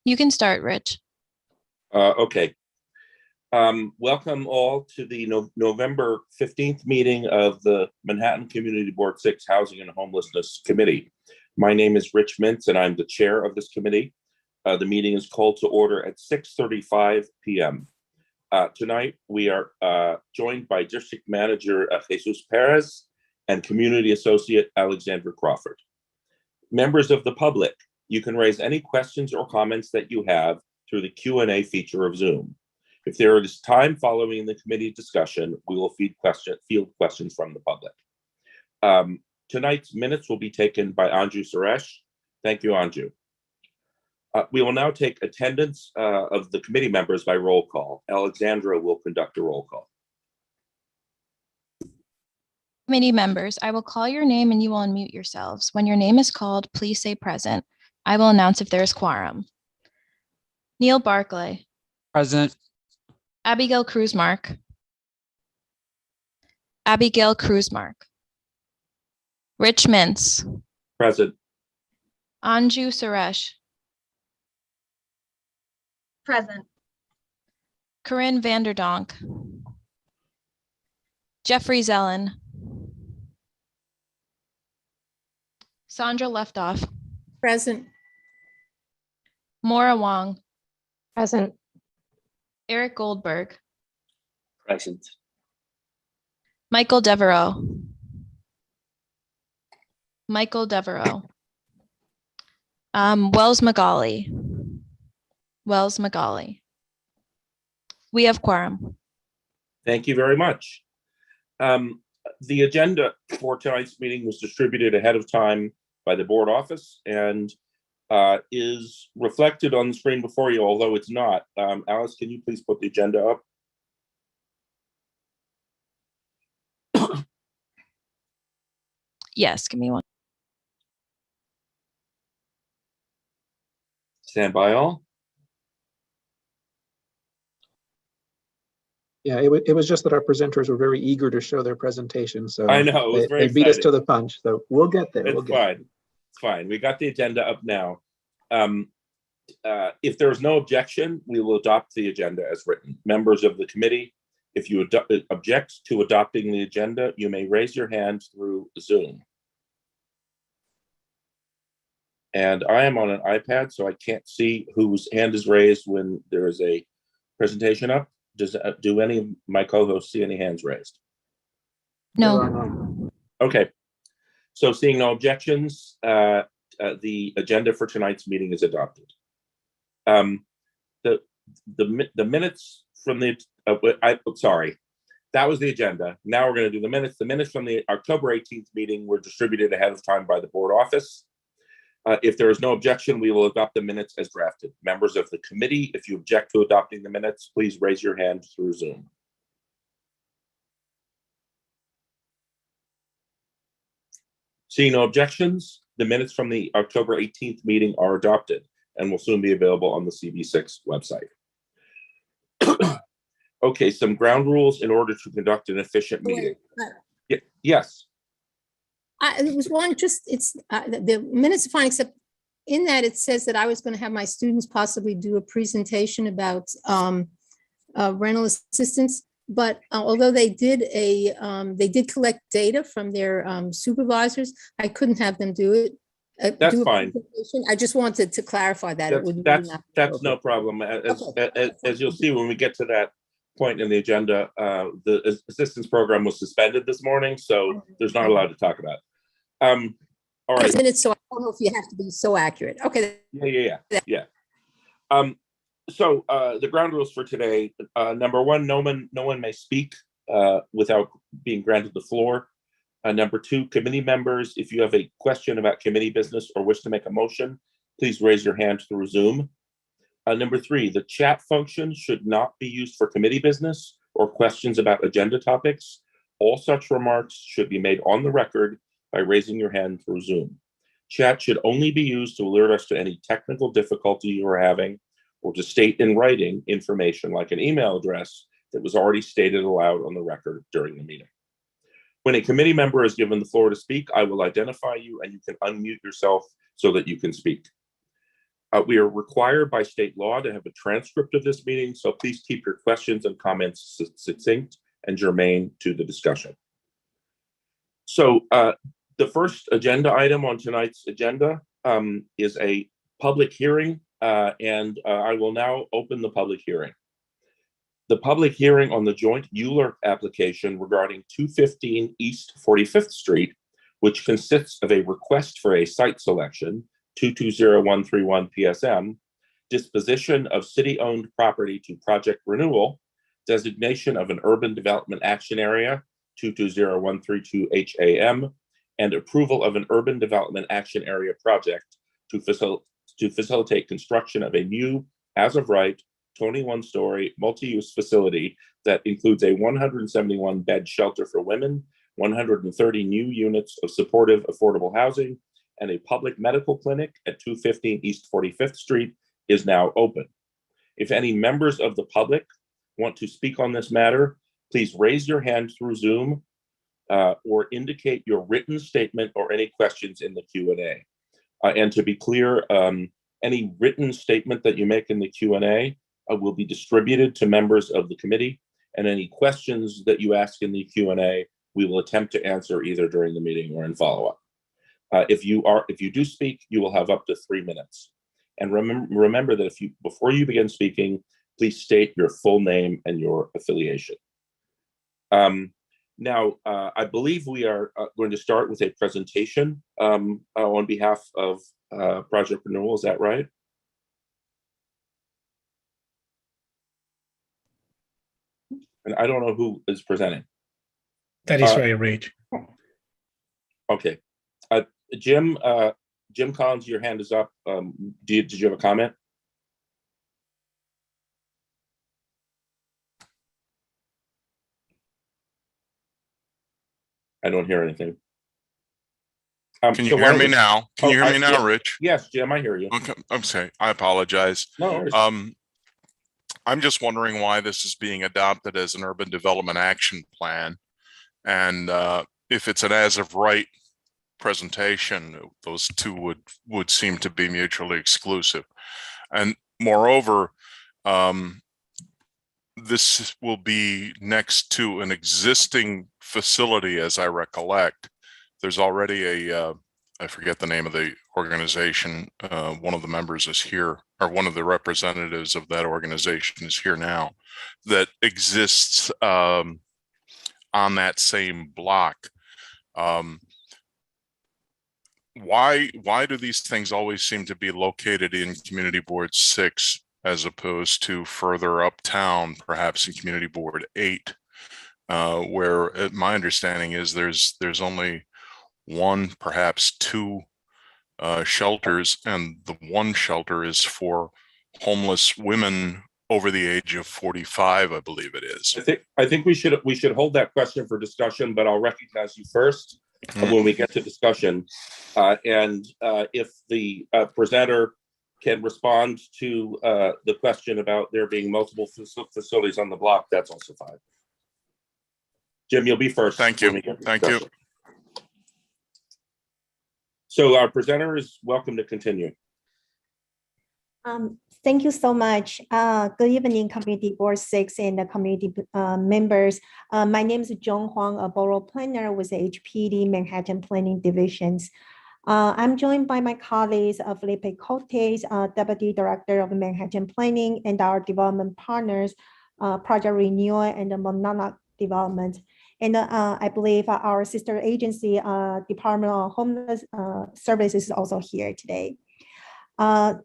You can start, Rich. Okay. Welcome all to the November 15th meeting of the Manhattan Community Board 6 Housing and Homelessness Committee. My name is Rich Mintz, and I'm the chair of this committee. The meeting is called to order at 6:35 p.m. Tonight, we are joined by District Manager Jesus Perez and Community Associate Alexandra Crawford. Members of the public, you can raise any questions or comments that you have through the Q&A feature of Zoom. If there is time following the committee discussion, we will field questions from the public. Tonight's minutes will be taken by Anju Suresh. Thank you, Anju. We will now take attendance of the committee members by roll call. Alexandra will conduct a roll call. Committee members, I will call your name and you will unmute yourselves. When your name is called, please say present. I will announce if there is quorum. Neil Barclay. Present. Abigail Cruzmark. Abigail Cruzmark. Rich Mintz. Present. Anju Suresh. Present. Corinne Vanderdonk. Jeffrey Zellen. Sandra Leftoff. Present. Maura Wong. Present. Eric Goldberg. Present. Michael Devereaux. Michael Devereaux. Wells Magali. Wells Magali. We have quorum. Thank you very much. The agenda for tonight's meeting was distributed ahead of time by the board office and is reflected on the screen before you, although it's not. Alice, can you please put the agenda up? Yes, give me one. Stand by all. Yeah, it was just that our presenters were very eager to show their presentation, so I know, it was very they beat us exciting. to the punch. So we'll get there. It's fine. It's fine. We got the agenda up now. If there's no objection, we will adopt the agenda as written. Members of the committee, if you object to adopting the agenda, you may raise your hand through Zoom. And I am on an iPad, so I can't see whose hand is raised when there is a presentation up. Do any of my co-hosts see any hands raised? No. Okay. So seeing no objections, the agenda for tonight's meeting is adopted. The minutes from the sorry, that was the agenda. Now we're going to do the minutes. The minutes from the October 18th meeting were distributed ahead of time by the board office. If there is no objection, we will adopt the minutes as drafted. Members of the committee, if you object to adopting the minutes, please raise your hand through Zoom. Seeing no objections, the minutes from the October 18th meeting are adopted and will soon be available on the CB6 website. Okay, some ground rules in order to conduct an efficient meeting. Yes. It was one, the minutes are fine, except in that it says that I was going to have my students possibly do a presentation about rental assistance. But although they did collect data from their supervisors, I couldn't have them do it. That's fine. I just wanted to clarify that. That's no problem. As you'll see when we get to that point in the agenda, the assistance program was suspended this morning, so there's not allowed to talk about it. All right. Minutes, so I don't know if you have to be so accurate. Okay. Yeah. So the ground rules for today: number one, no one may speak without being granted the floor. Number two, committee members, if you have a question about committee business or wish to make a motion, please raise your hand through Zoom. Number three, the chat function should not be used for committee business or questions about agenda topics. All such remarks should be made on the record by raising your hand through Zoom. Chat should only be used to alert us to any technical difficulty you are having or to state in writing information like an email address that was already stated aloud on the record during the meeting. When a committee member is given the floor to speak, I will identify you and you can unmute yourself so that you can speak. We are required by state law to have a transcript of this meeting, so please keep your questions and comments succinct and germane to the discussion. So the first agenda item on tonight's agenda is a public hearing, and I will now open the public hearing. The public hearing on the joint ULURP application regarding 215 East 45th Street, which consists of a request for a site selection, 220131 PSM, disposition of city-owned property to project renewal, designation of an urban development action area, 220132 HAM, and approval of an urban development action area project to facilitate construction of a new, as of right, 21-story multi-use facility that includes a 171-bed shelter for women, 130 new units of supportive affordable housing, and a public medical clinic at 215 East 45th Street is now open. If any members of the public want to speak on this matter, please raise your hand through Zoom or indicate your written statement or any questions in the Q&A. And to be clear, any written statement that you make in the Q&A will be distributed to members of the committee, and any questions that you ask in the Q&A, we will attempt to answer either during the meeting or in follow-up. If you do speak, you will have up to 3 minutes. And remember that before you begin speaking, please state your full name and your affiliation. Now, I believe we are going to start with a presentation on behalf of Project Renewal. Is that right? And I don't know who is presenting. That is right, Rich. Okay. Jim Collins, your hand is up. Did you have a comment? I don't hear anything. Can you hear me now? Can you hear me now, yeah, Rich? Yes, Jim, I hear you. Okay, I'm sorry. I apologize. No worries. I'm just wondering why this is being adopted as an urban development action plan. And if it's an as of right presentation, those two would seem to be mutually exclusive. And moreover, this will be next to an existing facility, as I recollect. There's already a, I forget the name of the organization. One of the members is here, or one of the representatives of that organization is here now, that exists on that same block. Why do these things always seem to be located in Community Board 6 as opposed to further uptown, perhaps in Community Board 8, where my understanding is there's only one, perhaps two shelters, and the one shelter is for homeless women over the age of 45, I believe it is. I think we should hold that question for discussion, but I'll recognize you first when we get to discussion. And if the presenter can respond to the question about there being multiple facilities on the block, that's also fine. Jim, you'll be first. Thank you. Thank you. So our presenter is welcome to continue. Thank you so much. Good evening, Community Board 6 and the community members. My name is Joan Huang, a borough planner with the HPD Manhattan Planning Divisions. I'm joined by my colleagues, Felipe Cotes, Deputy Director of Manhattan Planning, and our development partners, Project Renewal and the Monarch Development. And I believe our sister agency, Department of Homeless Services, is also here today.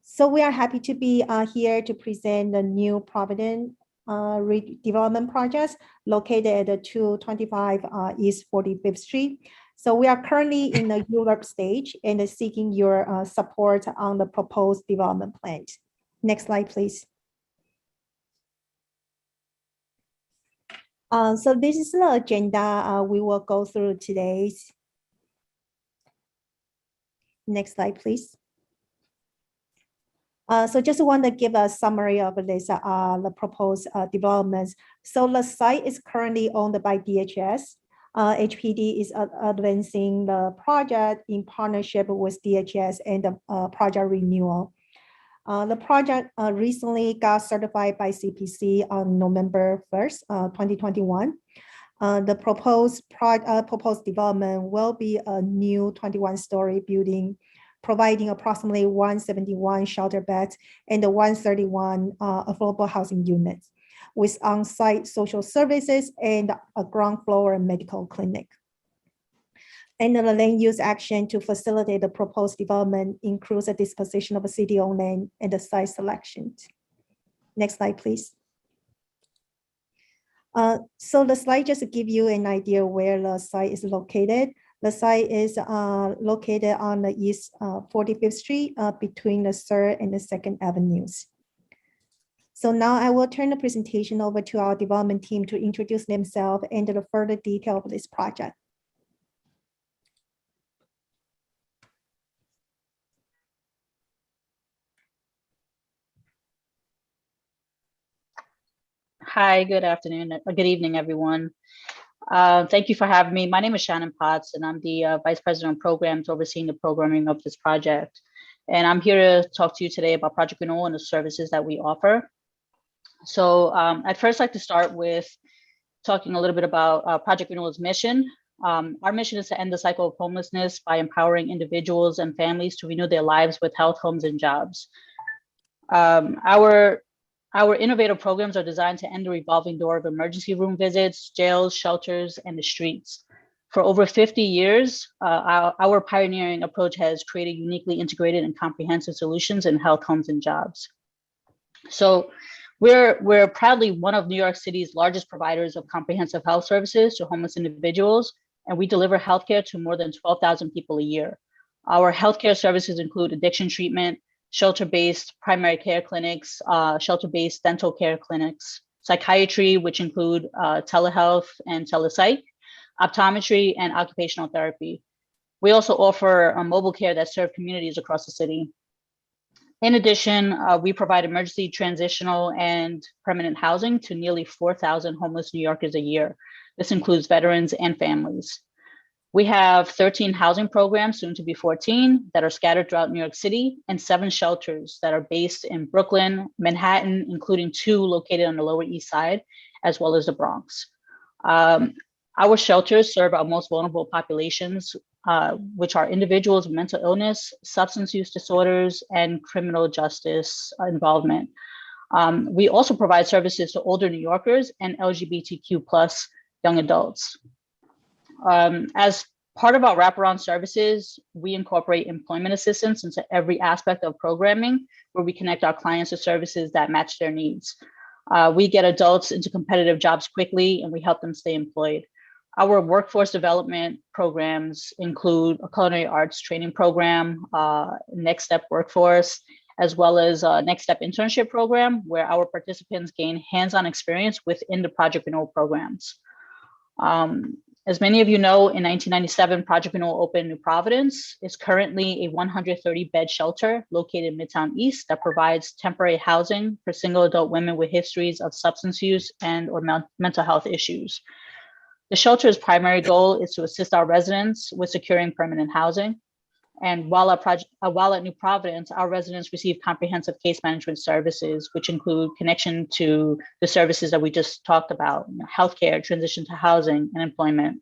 So we are happy to be here to present the new Providence redevelopment projects located at the 225 East 45th Street. So we are currently in the ULURP stage and seeking your support on the proposed development plan. Next slide, please. So this is the agenda we will go through today. Next slide, please. So just want to give a summary of this, the proposed developments. So the site is currently owned by DHS. HPD is advancing the project in partnership with DHS and the Project Renewal. The project recently got certified by CPC on November 1st, 2021. The proposed development will be a new 21-story building, providing approximately 171 shelter beds and 131 affordable housing units, with on-site social services and a ground floor medical clinic. And the land use action to facilitate the proposed development includes a disposition of a city-owned land and the site selection. Next slide, please. So the slide just to give you an idea where the site is located. The site is located on the East 45th Street between the 3rd and the 2nd Avenues. So now I will turn the presentation over to our development team to introduce themselves and the further detail of this project. Hi, good afternoon, or good evening, everyone. Thank you for having me. My name is Shannon Potts, and I'm the Vice President of Programs overseeing the programming of this project. And I'm here to talk to you today about Project Renewal and the services that we offer. So I'd first like to start with talking a little bit about Project Renewal's mission. Our mission is to end the cycle of homelessness by empowering individuals and families to renew their lives with health, homes, and jobs. Our innovative programs are designed to end the revolving door of emergency room visits, jails, shelters, and the streets. For over 50 years, our pioneering approach has created uniquely integrated and comprehensive solutions in health, homes, and jobs. So we're proudly one of New York City's largest providers of comprehensive health services to homeless individuals, and we deliver healthcare to more than 12,000 people a year. Our healthcare services include addiction treatment, shelter-based primary care clinics, shelter-based dental care clinics, psychiatry, which include telehealth and telepsych, optometry, and occupational therapy. We also offer mobile care that serve communities across the city. In addition, we provide emergency, transitional, and permanent housing to nearly 4,000 homeless New Yorkers a year. This includes veterans and families. We have 13 housing programs, soon to be 14, that are scattered throughout New York City, and 7 shelters that are based in Brooklyn, Manhattan, including 2 located on the Lower East Side, as well as the Bronx. Our shelters serve our most vulnerable populations, which are individuals with mental illness, substance use disorders, and criminal justice involvement. We also provide services to older New Yorkers and LGBTQ+ young adults. As part of our wraparound services, we incorporate employment assistance into every aspect of programming, where we connect our clients to services that match their needs. We get adults into competitive jobs quickly, and we help them stay employed. Our workforce development programs include a culinary arts training program, Next Step Workforce, as well as a Next Step internship program, where our participants gain hands-on experience within the Project Renewal programs. As many of you know, in 1997, Project Renewal opened in New Providence. It's currently a 130-bed shelter located in Midtown East that provides temporary housing for single adult women with histories of substance use and or mental health issues. The shelter's primary goal is to assist our residents with securing permanent housing. And while at New Providence, our residents receive comprehensive case management services, which include connection to the services that we just talked about, healthcare, transition to housing, and employment.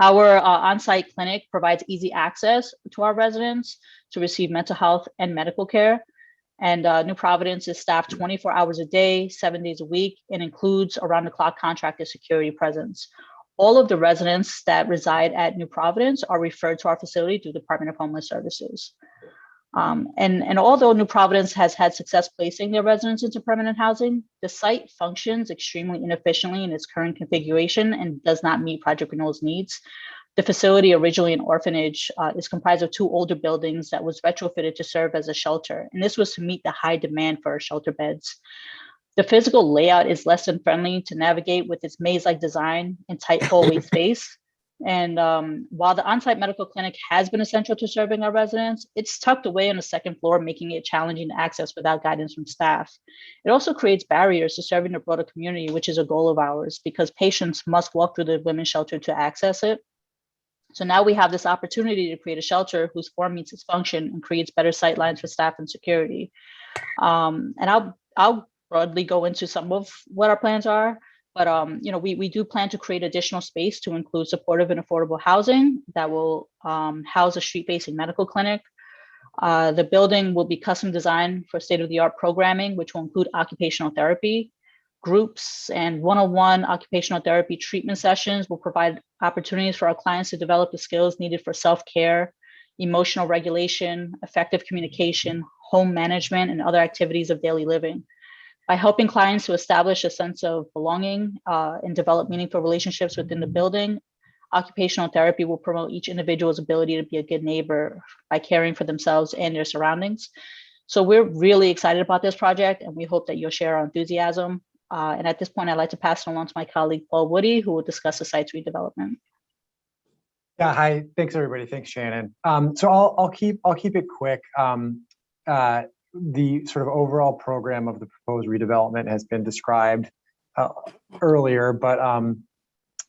Our on-site clinic provides easy access to our residents to receive mental health and medical care. And New Providence is staffed 24 hours a day, 7 days a week, and includes around-the-clock contracted security presence. All of the residents that reside at New Providence are referred to our facility through the Department of Homeless Services. And although New Providence has had success placing their residents into permanent housing, the site functions extremely inefficiently in its current configuration and does not meet Project Renewal's needs. The facility, originally an orphanage, is comprised of 2 older buildings that was retrofitted to serve as a shelter. And this was to meet the high demand for shelter beds. The physical layout is less than friendly to navigate with its maze-like design and tight hallway space. And while the on-site medical clinic has been essential to serving our residents, it's tucked away on the 2nd floor, making it challenging to access without guidance from staff. It also creates barriers to serving the broader community, which is a goal of ours, because patients must walk through the women's shelter to access it. So now we have this opportunity to create a shelter whose form meets its function and creates better sightlines for staff and security. And I'll broadly go into some of what our plans are, but we do plan to create additional space to include supportive and affordable housing that will house a street-facing medical clinic. The building will be custom designed for state-of-the-art programming, which will include occupational therapy. Groups and one-on-one occupational therapy treatment sessions will provide opportunities for our clients to develop the skills needed for self-care, emotional regulation, effective communication, home management, and other activities of daily living. By helping clients to establish a sense of belonging and develop meaningful relationships within the building, occupational therapy will promote each individual's ability to be a good neighbor by caring for themselves and their surroundings. So we're really excited about this project, and we hope that you'll share our enthusiasm. And at this point, I'd like to pass it along to my colleague, Paul Woody, who will discuss the site's redevelopment. Yeah, hi. Thanks, everybody. Thanks, Shannon. So I'll keep it quick. The sort of overall program of the proposed redevelopment has been described earlier, but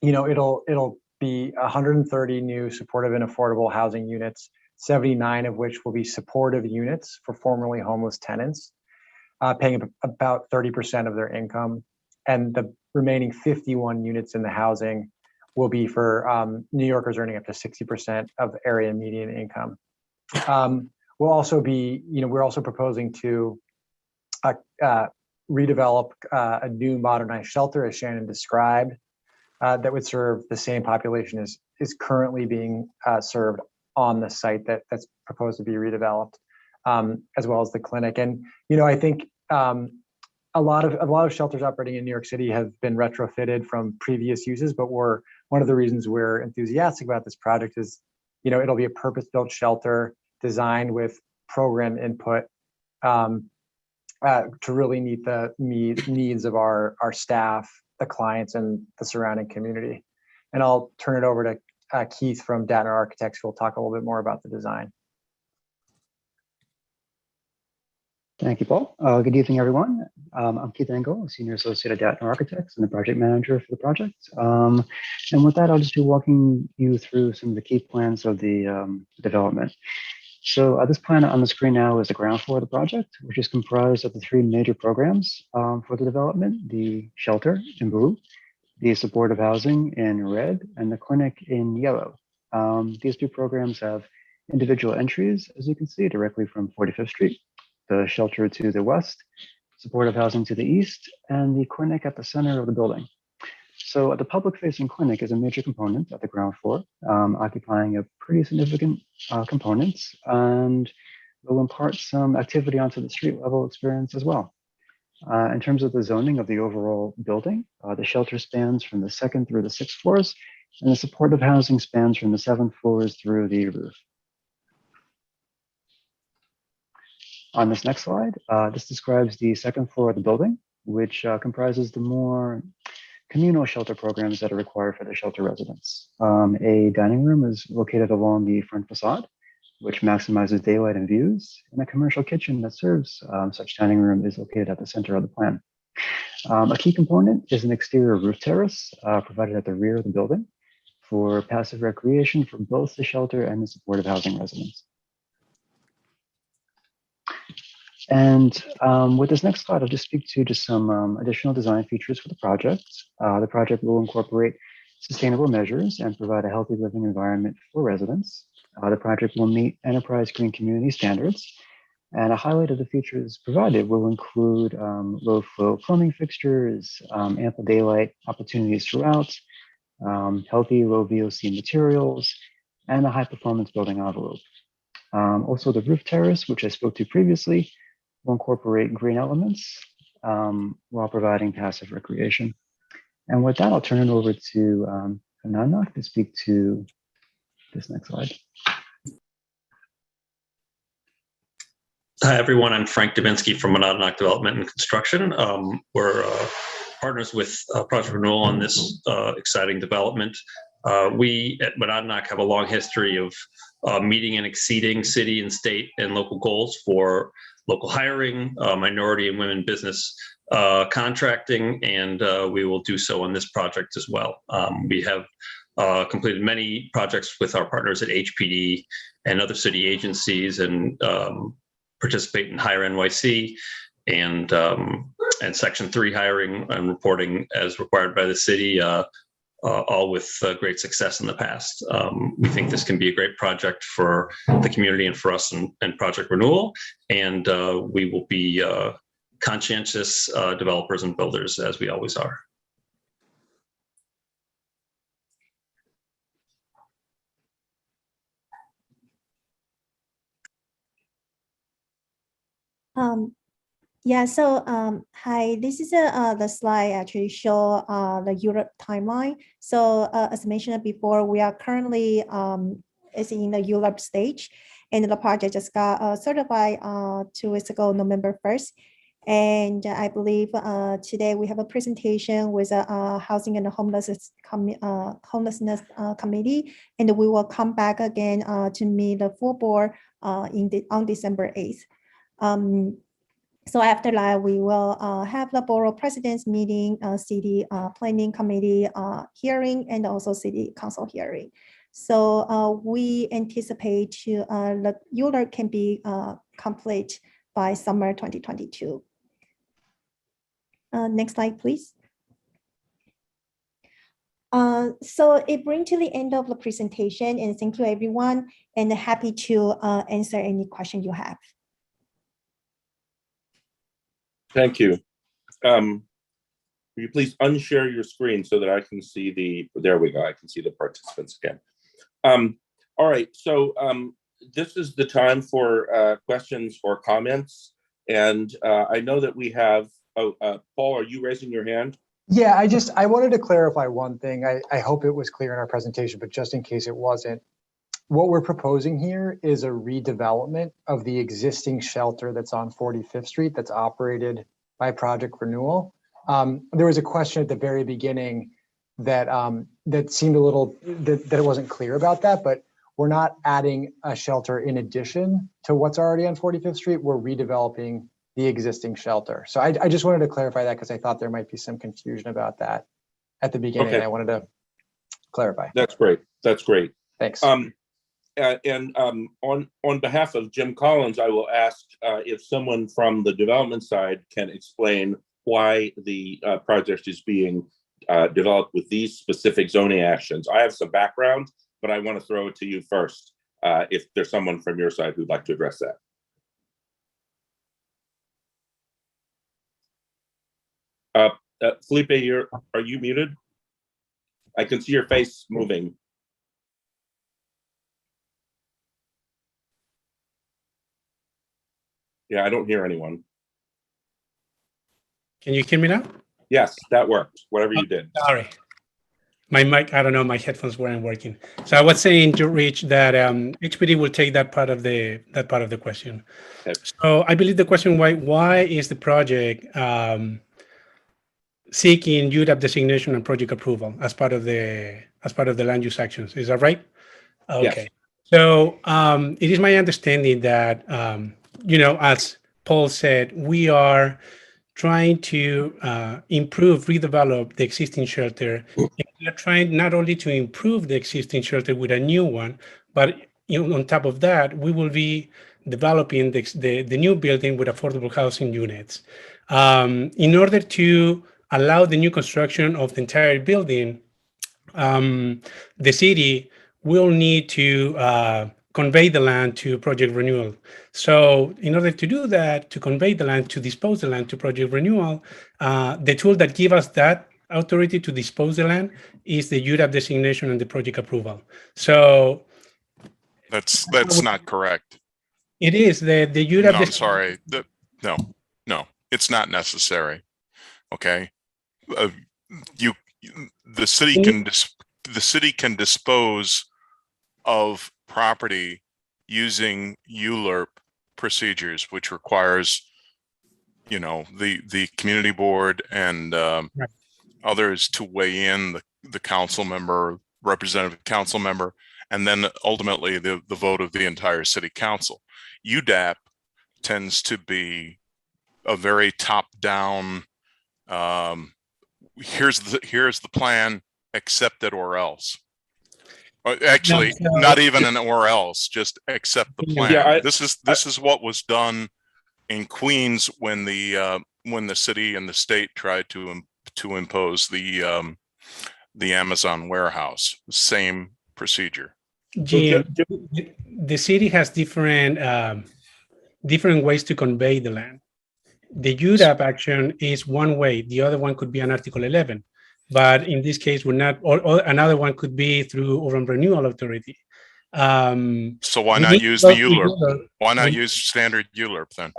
it'll be 130 new supportive and affordable housing units, 79 of which will be supportive units for formerly homeless tenants, paying about 30% of their income, and the remaining 51 units in the housing will be for New Yorkers earning up to 60% of the area median income. We'll also be, we're also proposing to redevelop a new modernized shelter, as Shannon described, that would serve the same population as is currently being served on the site that's proposed to be redeveloped, as well as the clinic. And I think a lot of shelters operating in New York City have been retrofitted from previous uses, but one of the reasons we're enthusiastic about this project is, it'll be a purpose-built shelter designed with program input to really meet the needs of our staff, the clients, and the surrounding community. And I'll turn it over to Keith from Datner Architects, who will talk a little bit more about the design. Thank you, Paul. Good evening, everyone. I'm Keith Engel, Senior Associate at Datner Architects and the Project Manager for the project. And with that, I'll just be walking you through some of the key plans of the development. So this plan on the screen now is the ground floor of the project, which is comprised of the three major programs for the development: the shelter in blue, the supportive housing in red, and the clinic in yellow. These two programs have individual entries, as you can see, directly from 45th Street. The shelter to the west, supportive housing to the east, and the clinic at the center of the building. So the public-facing clinic is a major component at the ground floor, occupying a pretty significant component, and will impart some activity onto the street level experience as well. In terms of the zoning of the overall building, the shelter spans from the 2nd through the 6th floors, and the supportive housing spans from the 7th floors through the roof. On this next slide, this describes the 2nd floor of the building, which comprises the more communal shelter programs that are required for the shelter residents. A dining room is located along the front facade, which maximizes daylight and views, and a commercial kitchen that serves such dining room is located at the center of the plan. A key component is an exterior roof terrace provided at the rear of the building for passive recreation for both the shelter and the supportive housing residents. And with this next slide, I'll just speak to just some additional design features for the project. The project will incorporate sustainable measures and provide a healthy living environment for residents. The project will meet enterprise green community standards. And a highlight of the features provided will include low flow plumbing fixtures, ample daylight opportunities throughout, healthy low VOC materials, and a high performance building envelope. Also the roof terrace, which I spoke to previously, will incorporate green elements while providing passive recreation. And with that, I'll turn it over to Anand to speak to this next slide. Hi, everyone. I'm Frank Dubinsky from Monadnock Development and Construction. We're partners with Project Renewal on this exciting development. We at Monadnock have a long history of meeting and exceeding city and state and local goals for local hiring, minority and women business contracting, and we will do so on this project as well. We have completed many projects with our partners at HPD and other city agencies, and participate in Hire NYC and Section 3 hiring and reporting as required by the city, all with great success in the past. We think this can be a great project for the community and for us and Project Renewal, and we will be conscientious developers and builders, as we always are. Yeah, so hi, this is the slide actually show the Europe timeline. So as mentioned before, we are currently is in the Europe stage, and the project just got certified 2 weeks ago, November 1st. And I believe today we have a presentation with a housing and homelessness committee, and we will come back again to meet the full board on December 8th. So after that, we will have the borough president's meeting, city planning committee hearing, and also city council hearing. So we anticipate the ULURP can be complete by summer 2022. Next slide, please. So it brings to the end of the presentation, and thank you everyone, and happy to answer any question you have. Thank you. Will you please unshare your screen so that I can see there we go, I can see the participants again. All right, so this is the time for questions or comments. And I know that we have, Paul, are you raising your hand? Yeah, I wanted to clarify one thing. I hope it was clear in our presentation, but just in case it wasn't, what we're proposing here is a redevelopment of the existing shelter that's on 45th Street that's operated by Project Renewal. There was a question at the very beginning that that seemed a little, that it wasn't clear about that, but we're not adding a shelter in addition to what's already on 45th Street. We're redeveloping the existing shelter. So I just wanted to clarify that because I thought there might be some confusion about that at the beginning. Okay. I wanted to clarify. That's great. That's great. Thanks. And on behalf of Jim Collins, I will ask if someone from the development side can explain why the project is being developed with these specific zoning actions. I have some background, but I want to throw it to you first, if there's someone from your side who'd like to address that. Felipe, are you muted? I can see your face moving. Yeah, I don't hear anyone. Can you hear me now? Yes, that worked. Whatever you did. Sorry. My mic, I don't know, my headphones weren't working. So I was saying to Rich that HPD will take that part of the question. Okay. So I believe the question why is the project seeking UDAP designation and project approval as part of the land use actions? Is that right? Okay. Yes. So it is my understanding that as Paul said, we are trying to improve, redevelop the existing shelter. And we are trying not only to improve the existing shelter with a new one, but on top of that, we will be developing the new building with affordable housing units. In order to allow the new construction of the entire building, the city will need to convey the land to Project Renewal. So in order to do that, to convey the land, to dispose the land to Project Renewal, the tool that gives us that authority to dispose the land is the UDAP designation and the project approval. So That's not correct. it is the UDAP. No, I'm sorry. No, it's not necessary. Okay, the city can dispose of property using ULURP procedures, which requires, the community board and others to weigh in, the council member, representative council member, and then ultimately the vote of the entire city council. UDAP tends to be a very top-down, here's the plan, accept it or else. Actually, No, so- not even an or else, just accept the plan. Yeah, This is what was done in Queens when the city and the state tried to impose the Amazon warehouse. Same procedure. Jim, the city has different different ways to convey the land. The UDAP action is one way. The other one could be an Article 11. But in this case, we're not, or another one could be through Urban Renewal Authority. So why we not need use to the go through ULURP? Why not We- use standard ULURP then?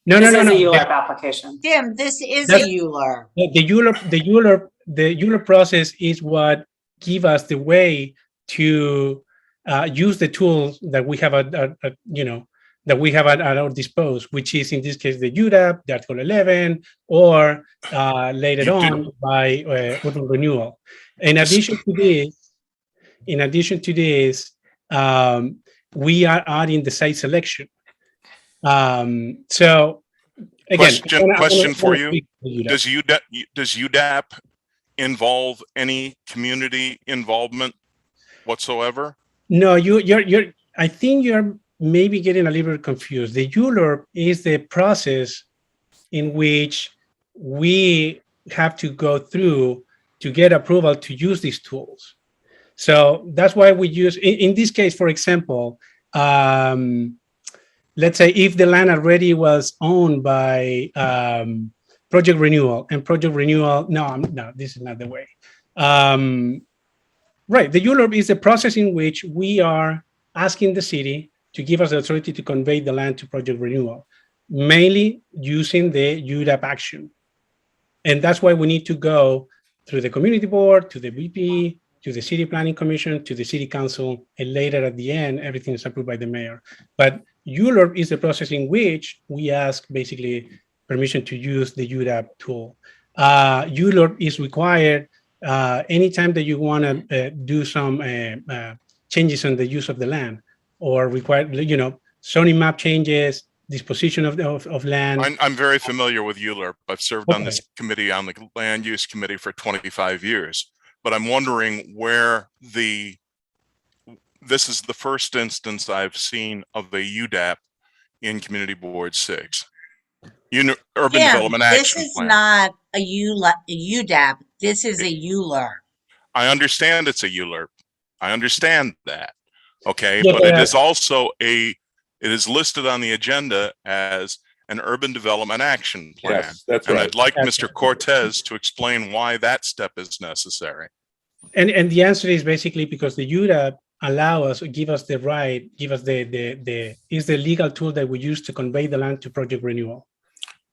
No, This no, is no, a no. ULURP application. Tim, this is a That's- ULURP. The ULURP process is what give us the way to use the tools that we have that we have at our disposal, which is in this case the UDAP, the Article 11, or later on by urban renewal. In addition to this, we are adding the site selection. So again, Question for you: Does UDAP involve any community involvement whatsoever? No, you're. I think you're maybe getting a little bit confused. The ULURP is the process in which we have to go through to get approval to use these tools. So that's why we use, in this case, for example, let's say if the land already was owned by Project Renewal, and Project Renewal, no, this is not the way. Right, the ULURP is the process in which we are asking the city to give us the authority to convey the land to Project Renewal, mainly using the UDAP action. And that's why we need to go through the community board, to the VP, to the city planning commission, to the city council, and later at the end, everything is approved by the mayor. But ULURP is the process in which we ask basically permission to use the UDAP tool. ULURP is required anytime that you want to do some changes in the use of the land, or require, zoning map changes, disposition of land. I'm very familiar with ULURP. I've served on this committee, on the land use committee for 25 years. But I'm wondering where this is the first instance I've seen of a UDAP in Community Board 6. Urban Development Action This is Plan. not a UDAP. This is a ULURP. I understand it's a ULURP. I understand that. Okay, Yeah, but it is also it is listed on the agenda as an urban development action plan. Yes, that's and right. I'd like Mr. Cortez to explain why that step is necessary. And the answer is basically because the UDAP give us the legal tool that we use to convey the land to Project Renewal.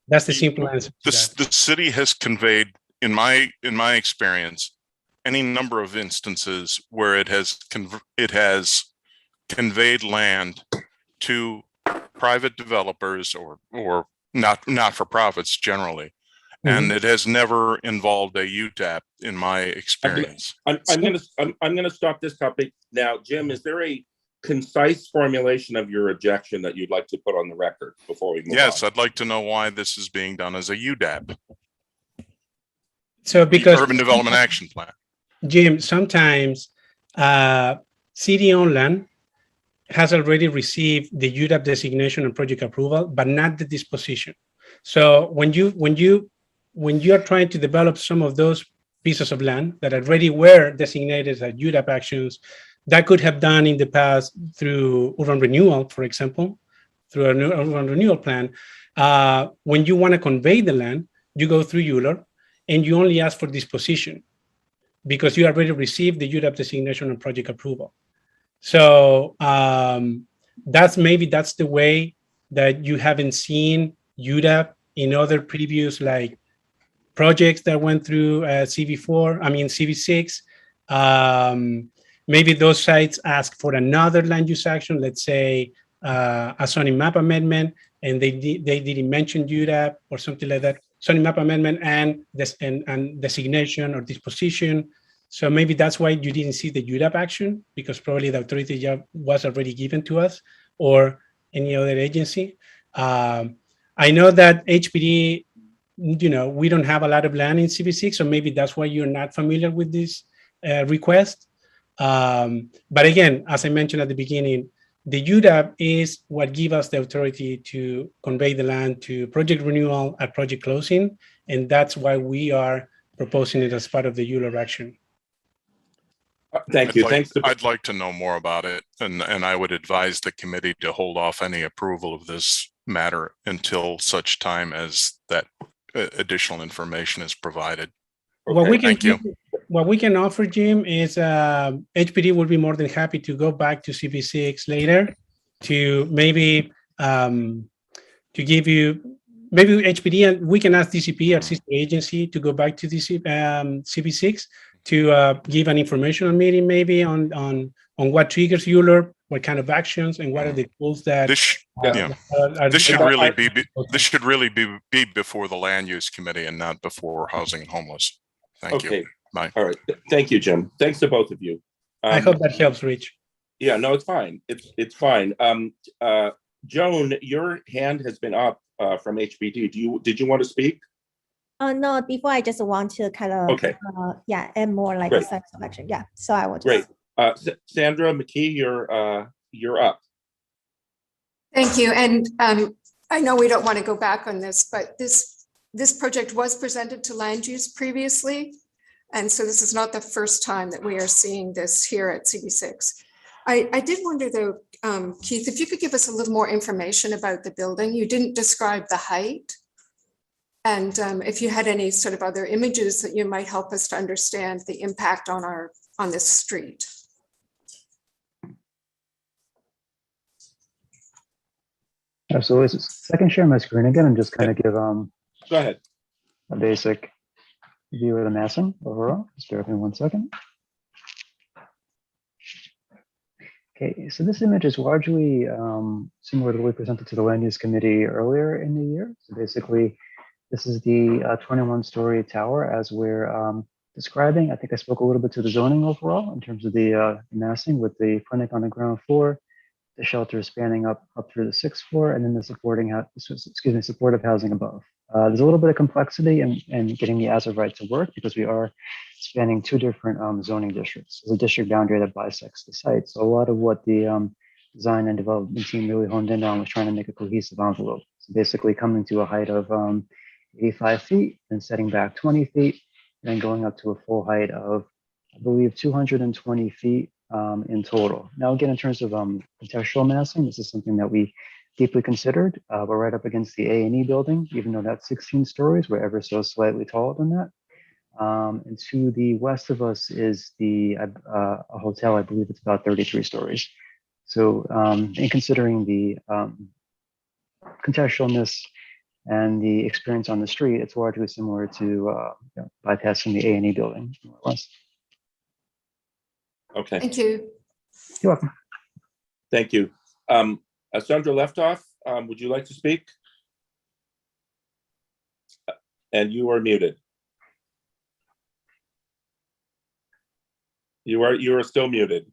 That's the simple answer to that. The city has conveyed, in my experience, any number of instances where it has conveyed land to private developers or not for profits generally, and it has never involved a UDAP in my experience. I'm gonna stop this topic now. Jim, is there a concise formulation of your objection that you'd like to put on the record before we move on? Yes, I'd like to know why this is being done as a UDAP. So because Urban Development Action Plan. Jim, sometimes city-owned land has already received the UDAP designation and project approval, but not the disposition. So when you are trying to develop some of those pieces of land that already were designated as UDAP actions, that could have done in the past through urban renewal, for example, through an urban renewal plan. When you want to convey the land, you go through ULURP and you only ask for disposition because you already received the UDAP designation and project approval. So that's the way that you haven't seen UDAP in other previous projects that went through CV6. Maybe those sites ask for another land use action, let's say a zoning map amendment, and they didn't mention UDAP or something like that. Zoning map amendment and designation or disposition. So maybe that's why you didn't see the UDAP action, because probably the authority was already given to us or any other agency. I know that HPD, we don't have a lot of land in CV6, so maybe that's why you're not familiar with this request. But again, as I mentioned at the beginning, the UDAP is what gives us the authority to convey the land to project renewal at project closing. And that's why we are proposing it as part of the ULURP action. Thank you. Thanks. I'd like to know more about it, and I would advise the committee to hold off any approval of this matter until such time as that additional information is provided. What we can Thank you. What we can offer, Jim, is HPD would be more than happy to go back to CP6 later to maybe to give you maybe HPD, and we can ask DCP, our sister agency, to go back to CP6 to give an informational meeting maybe on what triggers ULURP, what kind of actions, and what are the tools that this should really be before the land use committee and not before housing and homeless. Thank you. Bye. All right. Thank you, Jim. Thanks to both of you. I hope that helps, Rich. Yeah, no, it's fine. It's fine. Joan, your hand has been up from HPD. Did you want to speak? No, before I just want to kind of, and more like a site selection. Yeah, so I will just. Great. Sandra McKee, you're up. Thank you. And I know we don't want to go back on this, but this project was presented to land use previously. And so this is not the first time that we are seeing this here at CB6. I did wonder though, Keith, if you could give us a little more information about the building. You didn't describe the height. And if you had any sort of other images that you might help us to understand the impact on this street. Absolutely. So I can share my screen again and just kind of give go ahead, a basic view of the massing overall. Just bear with me 1 second. Okay, so this image is largely similar to what we presented to the land use committee earlier in the year. So basically, this is the 21-story tower as we're describing. I think I spoke a little bit to the zoning overall in terms of the massing with the clinic on the ground floor, the shelter spanning up through the 6th floor, and then the supportive housing above. There's a little bit of complexity in getting the as of right to work because we are spanning 2 different zoning districts. There's a district boundary that bisects the site. So a lot of what the design and development team really honed in on was trying to make a cohesive envelope. So basically coming to a height of 85 feet and setting back 20 feet, and then going up to a full height of, I believe, 220 feet in total. Now, again, in terms of contextual massing, this is something that we deeply considered. We're right up against the A&E building, even though that's 16 stories, we're ever so slightly taller than that. And to the west of us is a hotel, I believe it's about 33 stories. So in considering the contextualness and the experience on the street, it's largely similar to bypassing the A&E building, more or less. Okay. Thank you. You're welcome. Thank you. Sandra Leftoff, would you like to speak? And you are muted. You are still muted.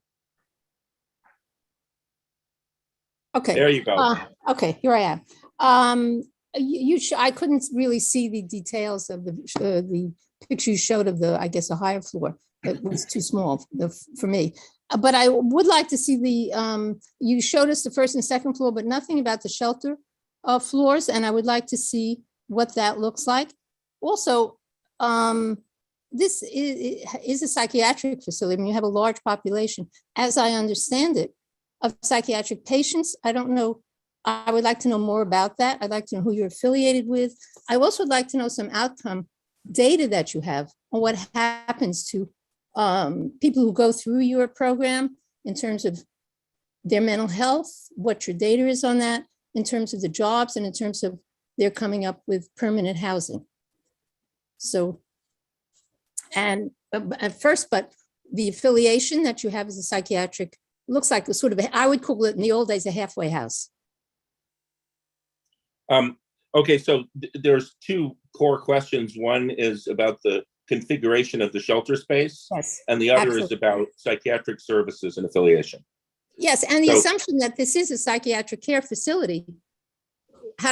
Okay. There you go. Okay, here I am. I couldn't really see the details of the picture you showed of the, I guess, a higher floor. It was too small for me. But I would like to see you showed us the 1st and 2nd floor, but nothing about the shelter floors. And I would like to see what that looks like. Also, this is a psychiatric facility. I mean, you have a large population, as I understand it, of psychiatric patients. I don't know. I would like to know more about that. I'd like to know who you're affiliated with. I also would like to know some outcome data that you have on what happens to people who go through your program in terms of their mental health, what your data is on that, in terms of the jobs and in terms of their coming up with permanent housing. So, and at first, but the affiliation that you have as a psychiatric looks like a sort of, I would call it in the old days, a halfway house. Okay, so there's 2 core questions. One is about the configuration of the shelter space, yes, and the other absolutely. is about psychiatric services and affiliation. Yes, and the assumption that this is a psychiatric care facility. How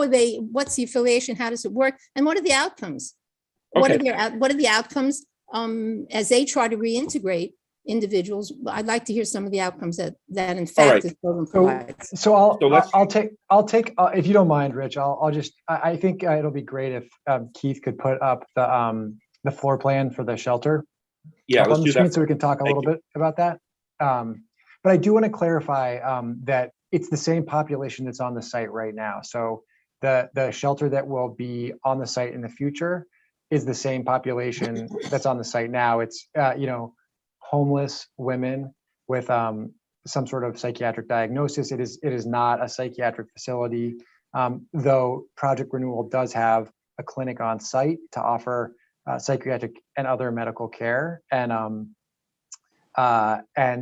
are they, what's the affiliation? How does it work? And what are the outcomes? Okay. What are the outcomes as they try to reintegrate individuals. I'd like to hear some of the outcomes that in All fact right. this program So, provides. so let's- I'll take if you don't mind, Rich. I think it'll be great if Keith could put up the floor plan for the shelter Yeah, up let's on the do screen that. so we can talk a Thank little bit about that. But I do want to clarify that it's the same population that's on the site right now. So the shelter that will be on the site in the future is the same population that's on the site now. It's homeless women with some sort of psychiatric diagnosis. It is not a psychiatric facility, though Project Renewal does have a clinic on site to offer psychiatric and other medical care. And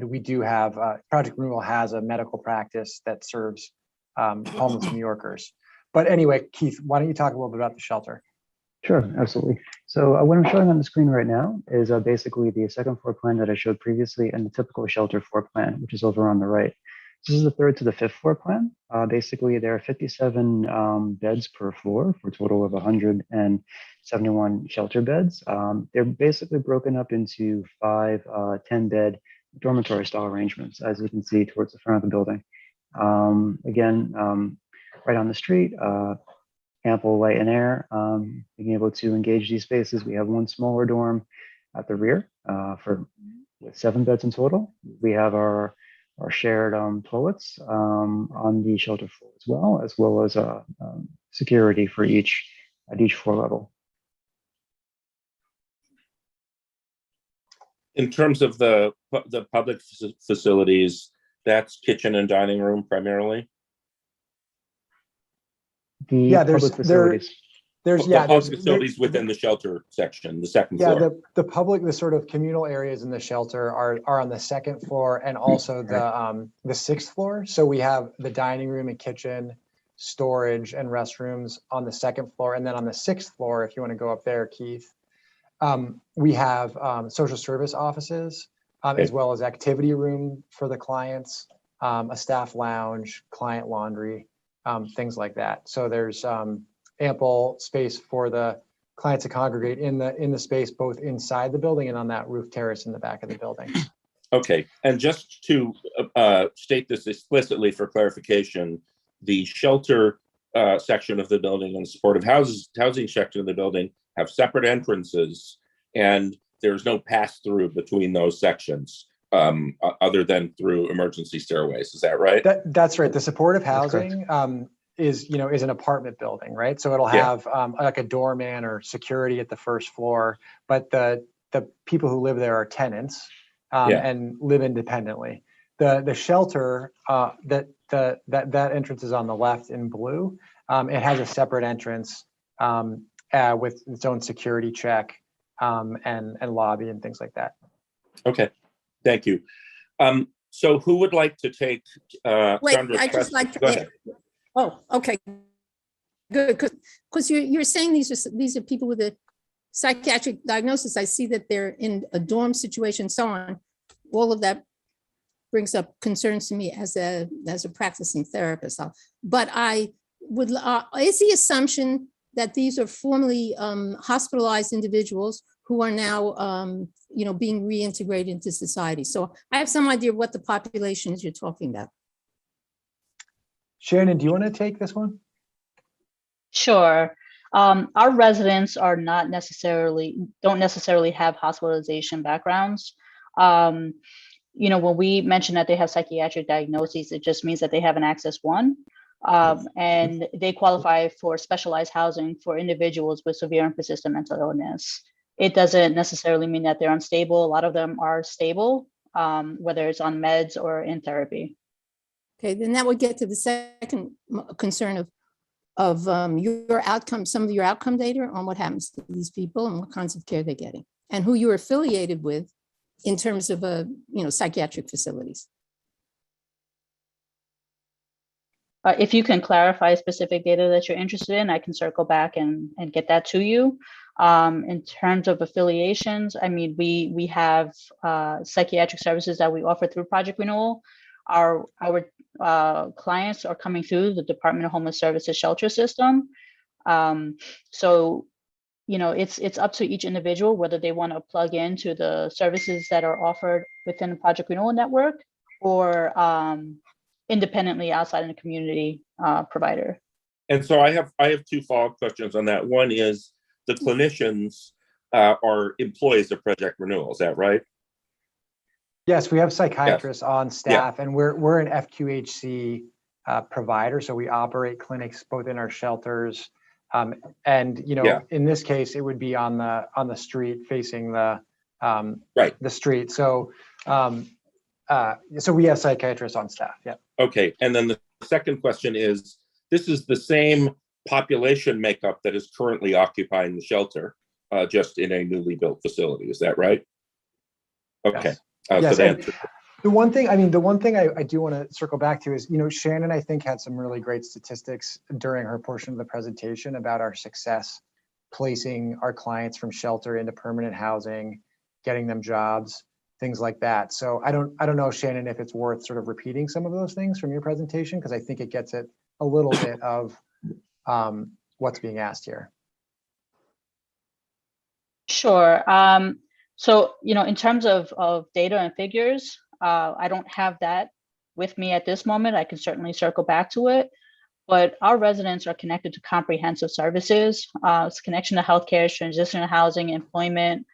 we do have Project Renewal has a medical practice that serves homeless New Yorkers. But anyway, Keith, why don't you talk a little bit about the shelter? Sure, absolutely. So what I'm showing on the screen right now is basically the second floor plan that I showed previously and the typical shelter floor plan, which is over on the right. This is the third to the fifth floor plan. Basically, there are 57 beds per floor for a total of 171 shelter beds. They're basically broken up into 5 10-bed dormitory style arrangements, as you can see towards the front of the building. Again, right on the street, ample light and air, being able to engage these spaces. We have one smaller dorm at the rear with 7 beds in total. We have our shared toilets on the shelter floor as well as security for at each floor level. In terms of the public facilities, that's kitchen and dining room primarily? The public facilities. There's the public facilities within the shelter section, the second floor. The public, the sort of communal areas in the shelter are on the second floor and also the sixth floor. So we have the dining room and kitchen, storage and restrooms on the second floor. And then on the sixth floor, if you want to go up there, Keith, we have social service offices, as well as activity room for the clients, a staff lounge, client laundry, things like that. So there's ample space for the clients to congregate in the space, both inside the building and on that roof terrace in the back of the building. Okay, and just to state this explicitly for clarification, the shelter section of the building and the supportive housing section of the building have separate entrances, and there's no pass-through between those sections other than through emergency stairways. Is that right? That's right. The supportive housing is an apartment building, right? So it'll have like a doorman or security at the first floor, but the people who live there are tenants and live independently. The shelter that entrance is on the left in blue. It has a separate entrance with its own security check and lobby and things like that. Okay, thank you. So who would like to take Wait, Chandra's I just question? like to Go ahead. Oh, okay. Good, because you're saying these are people with a psychiatric diagnosis. I see that they're in a dorm situation, so on. All of that brings up concerns to me as a practicing therapist. But I would is the assumption that these are formerly hospitalized individuals who are now being reintegrated into society. So I have some idea of what the population is you're talking about. Shannon, do you want to take this one? Sure. Our residents don't necessarily have hospitalization backgrounds. When we mention that they have psychiatric diagnoses, it just means that they have an Access 1, and they qualify for specialized housing for individuals with severe and persistent mental illness. It doesn't necessarily mean that they're unstable. A lot of them are stable, whether it's on meds or in therapy. Okay, then that would get to the second concern of your outcome, some of your outcome data on what happens to these people and what kinds of care they're getting, and who you're affiliated with in terms of psychiatric facilities. If you can clarify specific data that you're interested in, I can circle back and get that to you. In terms of affiliations, I mean, we have psychiatric services that we offer through Project Renewal. Our clients are coming through the Department of Homeless Services shelter system. So, it's up to each individual whether they want to plug into the services that are offered within the Project Renewal Network or independently outside in the community provider. And so I have two follow-up questions on that. One is the clinicians are employees of Project Renewal. Is that right? Yes, we have psychiatrists on staff, and we're an FQHC provider, so we operate clinics both in our shelters, and in this case, it would be on the street facing the the street. So so we have psychiatrists on staff. Yeah. Okay, and then the second question is: this is the same population makeup that is currently occupying the shelter, just in a newly built facility. Is that right? Okay. Yes. So the one thing I do want to circle back to is, Shannon, I think, had some really great statistics during her portion of the presentation about our success placing our clients from shelter into permanent housing, getting them jobs, things like that. So I don't know, Shannon, if it's worth sort of repeating some of those things from your presentation, because I think it gets at a little bit of what's being asked here. Sure. So, in terms of data and figures, I don't have that with me at this moment. I can certainly circle back to it. But our residents are connected to comprehensive services. It's connection to healthcare, transitional housing, employment.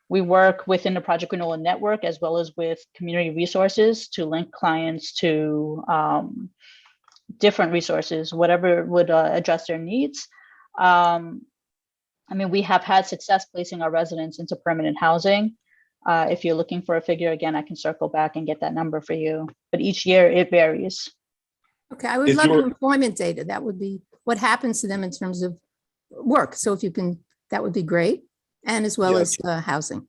We work within the Project Renewal Network as well as with community resources to link clients to different resources, whatever would address their needs. We have had success placing our residents into permanent housing. If you're looking for a figure, again, I can circle back and get that number for you. But each year it varies. Okay, I would love the employment data. That would be what happens to them in terms of work. So if you can, that would be great. And as well as housing.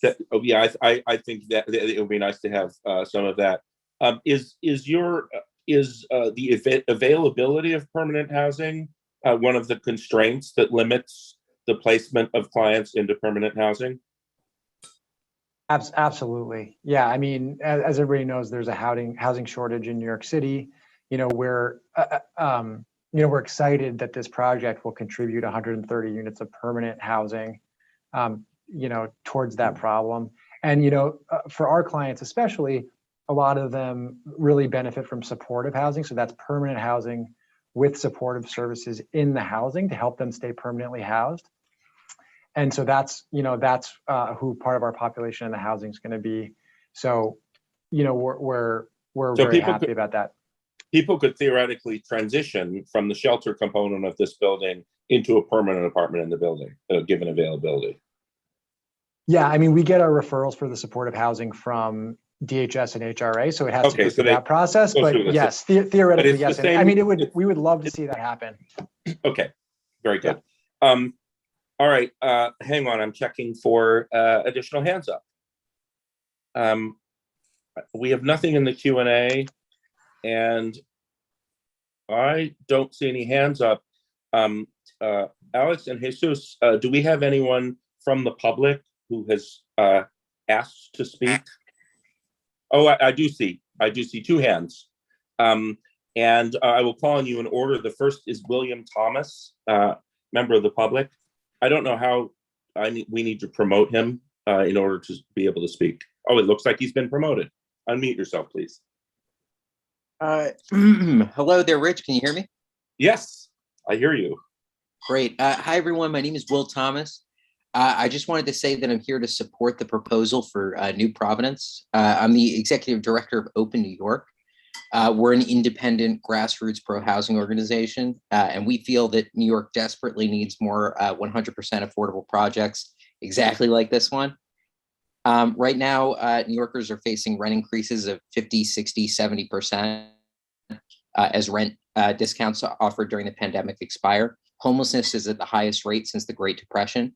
I think that it would be nice to have some of that. Is the availability of permanent housing one of the constraints that limits the placement of clients into permanent housing? Absolutely. Yeah. I mean, as everybody knows, there's a housing shortage in New York City. We're excited that this project will contribute 130 units of permanent housing, towards that problem. And, for our clients, especially, a lot of them really benefit from supportive housing. So that's permanent housing with supportive services in the housing to help them stay permanently housed. And so that's who part of our population in the housing is going to be. So, we're very happy about that. People could theoretically transition from the shelter component of this building into a permanent apartment in the building, given availability. Yeah, I mean, we get our referrals for the supportive housing from DHS and HRA, so it has to go through that process. But yes, theoretically, yes. I mean, we would love to see that happen. Okay, very good. Yeah. All right, hang on, I'm checking for additional hands up. We have nothing in the Q&A, and I don't see any hands up. Alex and Jesus, do we have anyone from the public who has asked to speak? Oh, I do see two hands. And I will call on you in order. The first is William Thomas, member of the public. I don't know how we need to promote him in order to be able to speak. Oh, it looks like he's been promoted. Unmute yourself, please. Hello there, Rich. Can you hear me? Yes, I hear you. Great. Hi, everyone. My name is Will Thomas. I just wanted to say that I'm here to support the proposal for New Providence. I'm the executive director of Open New York. We're an independent grassroots pro-housing organization, and we feel that New York desperately needs more 100% affordable projects exactly like this one. Right now, New Yorkers are facing rent increases of 50, 60, 70% as rent discounts offered during the pandemic expire. Homelessness is at the highest rate since the Great Depression.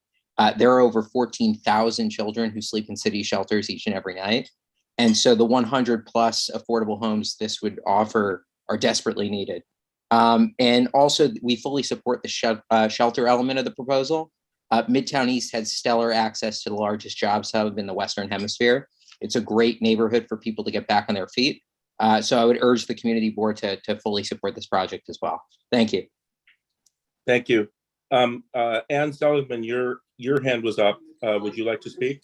There are over 14,000 children who sleep in city shelters each and every night. And so the 100 plus affordable homes this would offer are desperately needed. And also, we fully support the shelter element of the proposal. Midtown East has stellar access to the largest jobs hub in the Western Hemisphere. It's a great neighborhood for people to get back on their feet. So I would urge the community board to fully support this project as well. Thank you. Thank you. Anne Sullivan, your hand was up. Would you like to speak?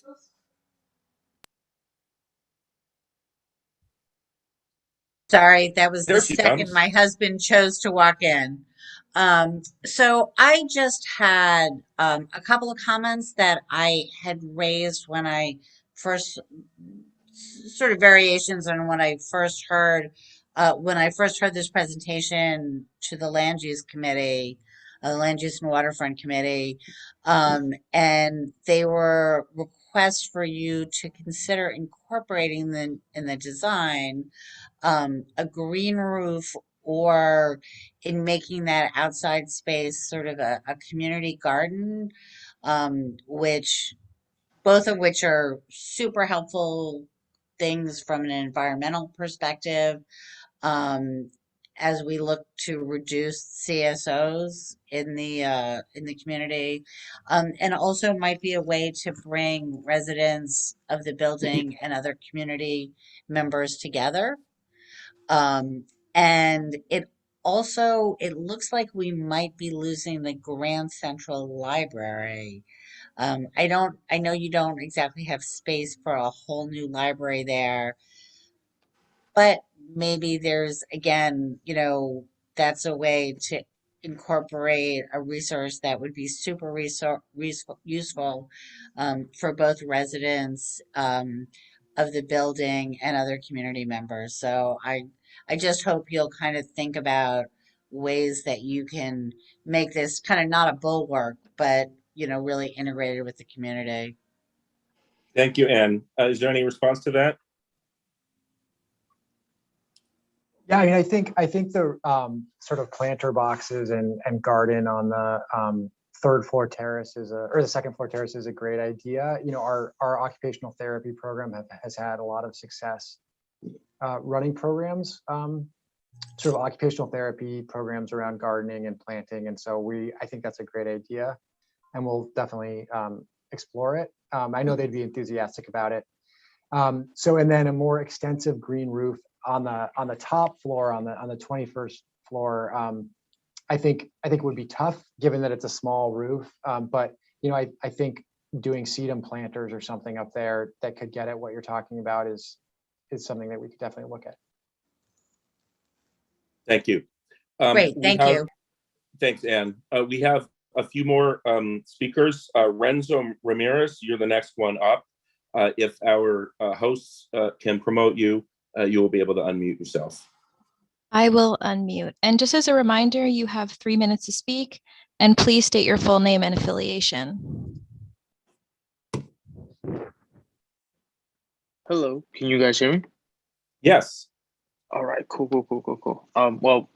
Sorry, that was the There she second comes. my husband chose to walk in. So I just had a couple of comments that I had raised when I first, sort of variations on when I first heard this presentation to the Land Use Committee, Land Use and Waterfront Committee, and they were requests for you to consider incorporating in the design a green roof, or in making that outside space sort of a community garden, which both of which are super helpful things from an environmental perspective, um, as we look to reduce CSOs in the community, and also might be a way to bring residents of the building and other community members together. Um, and it looks like we might be losing the Grand Central Library. I know you don't exactly have space for a whole new library there, but maybe there's, again, that's a way to incorporate a resource that would be super useful, for both residents, of the building and other community members. So I just hope you'll kind of think about ways that you can make this kind of not a bulwark, but really integrated with the community. Thank you, Anne. Is there any response to that? Yeah, I mean, I think the sort of planter boxes and garden on the third floor terrace or the second floor terrace is a great idea. Our occupational therapy program has had a lot of success running programs, sort of occupational therapy programs around gardening and planting, and so I think that's a great idea, and we'll definitely explore it. I know they'd be enthusiastic about it. And then a more extensive green roof on the top floor, on the 21st floor, I think would be tough given that it's a small roof. But I think doing sedum planters or something up there that could get at what you're talking about is something that we could definitely look at. Thank you. Great, thank you. Thanks, Anne. We have a few more speakers. Renzo Ramirez, you're the next one up. If our hosts can promote you, you will be able to unmute yourself. I will unmute. And just as a reminder, you have 3 minutes to speak, and please state your full name and affiliation. Hello, can you guys hear me? Yes. All right, cool. Well,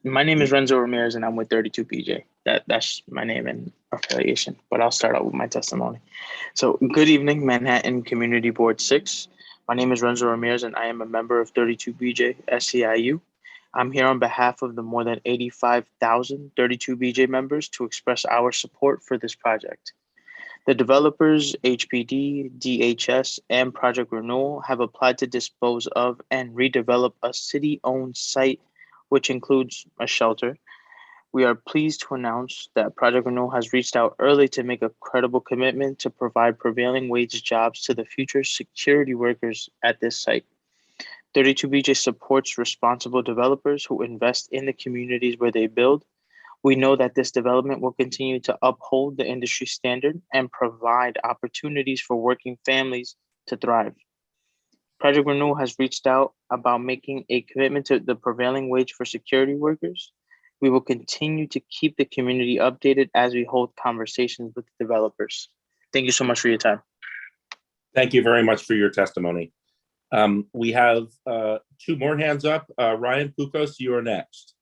my name is Renzo Ramirez and I'm with 32BJ. That's my name and affiliation, but I'll start out with my testimony. So good evening, Manhattan Community Board 6. My name is Renzo Ramirez and I am a member of 32BJ SCIU. I'm here on behalf of the more than 85,000 32BJ members to express our support for this project. The developers, HPD, DHS, and Project Renewal have applied to dispose of and redevelop a city-owned site, which includes a shelter. We are pleased to announce that Project Renewal has reached out early to make a credible commitment to provide prevailing wage jobs to the future security workers at this site. 32BJ supports responsible developers who invest in the communities where they build. We know that this development will continue to uphold the industry standard and provide opportunities for working families to thrive. Project Renewal has reached out about making a commitment to the prevailing wage for security workers. We will continue to keep the community updated as we hold conversations with the developers. Thank you so much for your time. Thank you very much for your testimony. We have 2 more hands up. Ryan Kukos, you are next.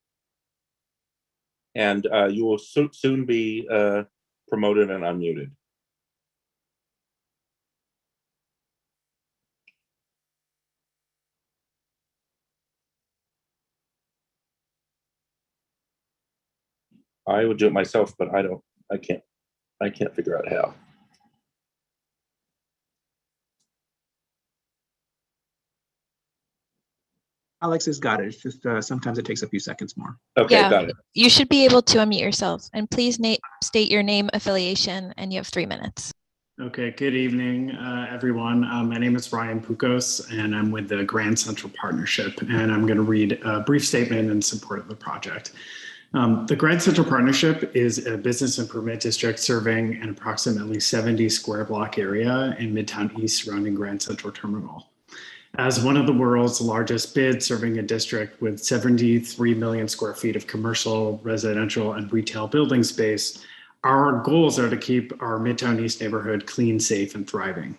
And you will soon be promoted and unmuted. I would do it myself, but I can't figure out how. Alex has got it. It's just sometimes it takes a few seconds more. Okay, Yeah, got it. you should be able to unmute yourself, and please state your name, affiliation, and you have 3 minutes. Okay, good evening, everyone. My name is Ryan Pukos, and I'm with the Grand Central Partnership, and I'm going to read a brief statement in support of the project. The Grand Central Partnership is a business improvement district serving an approximately 70 square block area in Midtown East surrounding Grand Central Terminal. As one of the world's largest bids serving a district with 73 million square feet of commercial, residential, and retail building space, our goals are to keep our Midtown East neighborhood clean, safe, and thriving.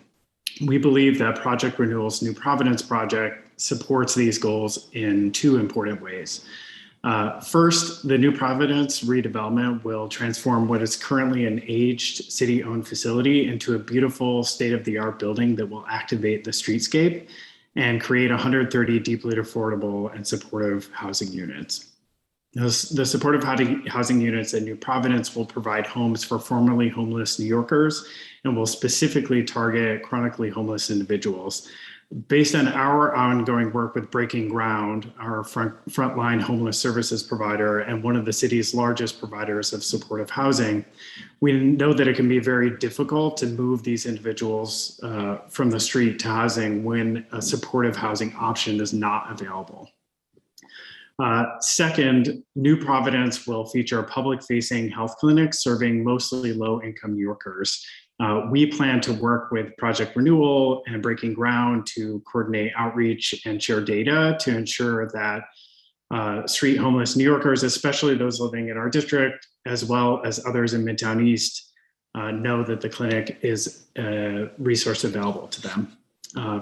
We believe that Project Renewal's New Providence project supports these goals in 2 important ways. First, the New Providence redevelopment will transform what is currently an aged city-owned facility into a beautiful state-of-the-art building that will activate the streetscape and create 130 deeply affordable and supportive housing units. The supportive housing units at New Providence will provide homes for formerly homeless New Yorkers and will specifically target chronically homeless individuals. Based on our ongoing work with Breaking Ground, our frontline homeless services provider and one of the city's largest providers of supportive housing, we know that it can be very difficult to move these individuals from the street to housing when a supportive housing option is not available. Second, New Providence will feature public-facing health clinics serving mostly low-income New Yorkers. We plan to work with Project Renewal and Breaking Ground to coordinate outreach and share data to ensure that street homeless New Yorkers, especially those living in our district, as well as others in Midtown East, know that the clinic is a resource available to them.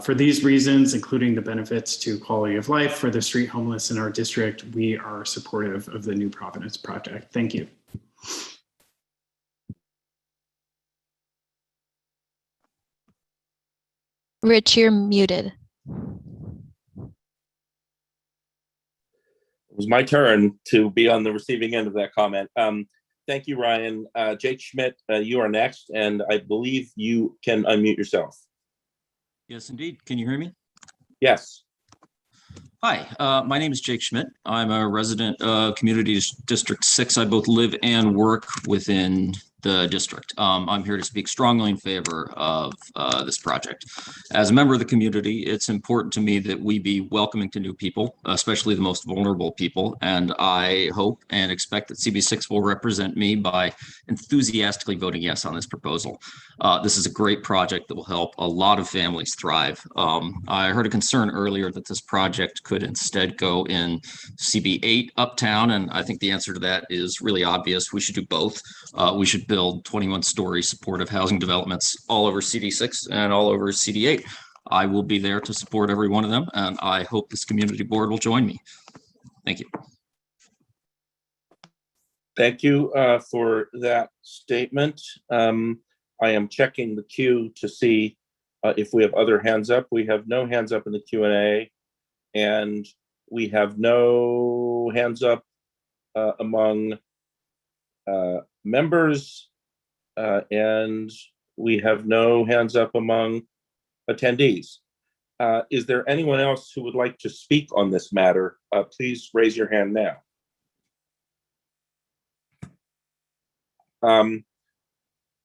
For these reasons, including the benefits to quality of life for the street homeless in our district, we are supportive of the New Providence project. Thank you. Rich, you're muted. It was my turn to be on the receiving end of that comment. Thank you, Ryan. Jake Schmidt, you are next, and I believe you can unmute yourself. Yes, indeed. Can you hear me? Yes. Hi, my name is Jake Schmidt. I'm a resident of Community District 6. I both live and work within the district. I'm here to speak strongly in favor of this project. As a member of the community, it's important to me that we be welcoming to new people, especially the most vulnerable people. And I hope and expect that CB6 will represent me by enthusiastically voting yes on this proposal. This is a great project that will help a lot of families thrive. I heard a concern earlier that this project could instead go in CB8 uptown, and I think the answer to that is really obvious. We should do both. We should build 21-story supportive housing developments all over CD6 and all over CD8. I will be there to support every one of them, and I hope this community board will join me. Thank you. Thank you for that statement. I am checking the queue to see if we have other hands up. We have no hands up in the Q&A, and we have no hands up among members, and we have no hands up among attendees. Is there anyone else who would like to speak on this matter? Please raise your hand now.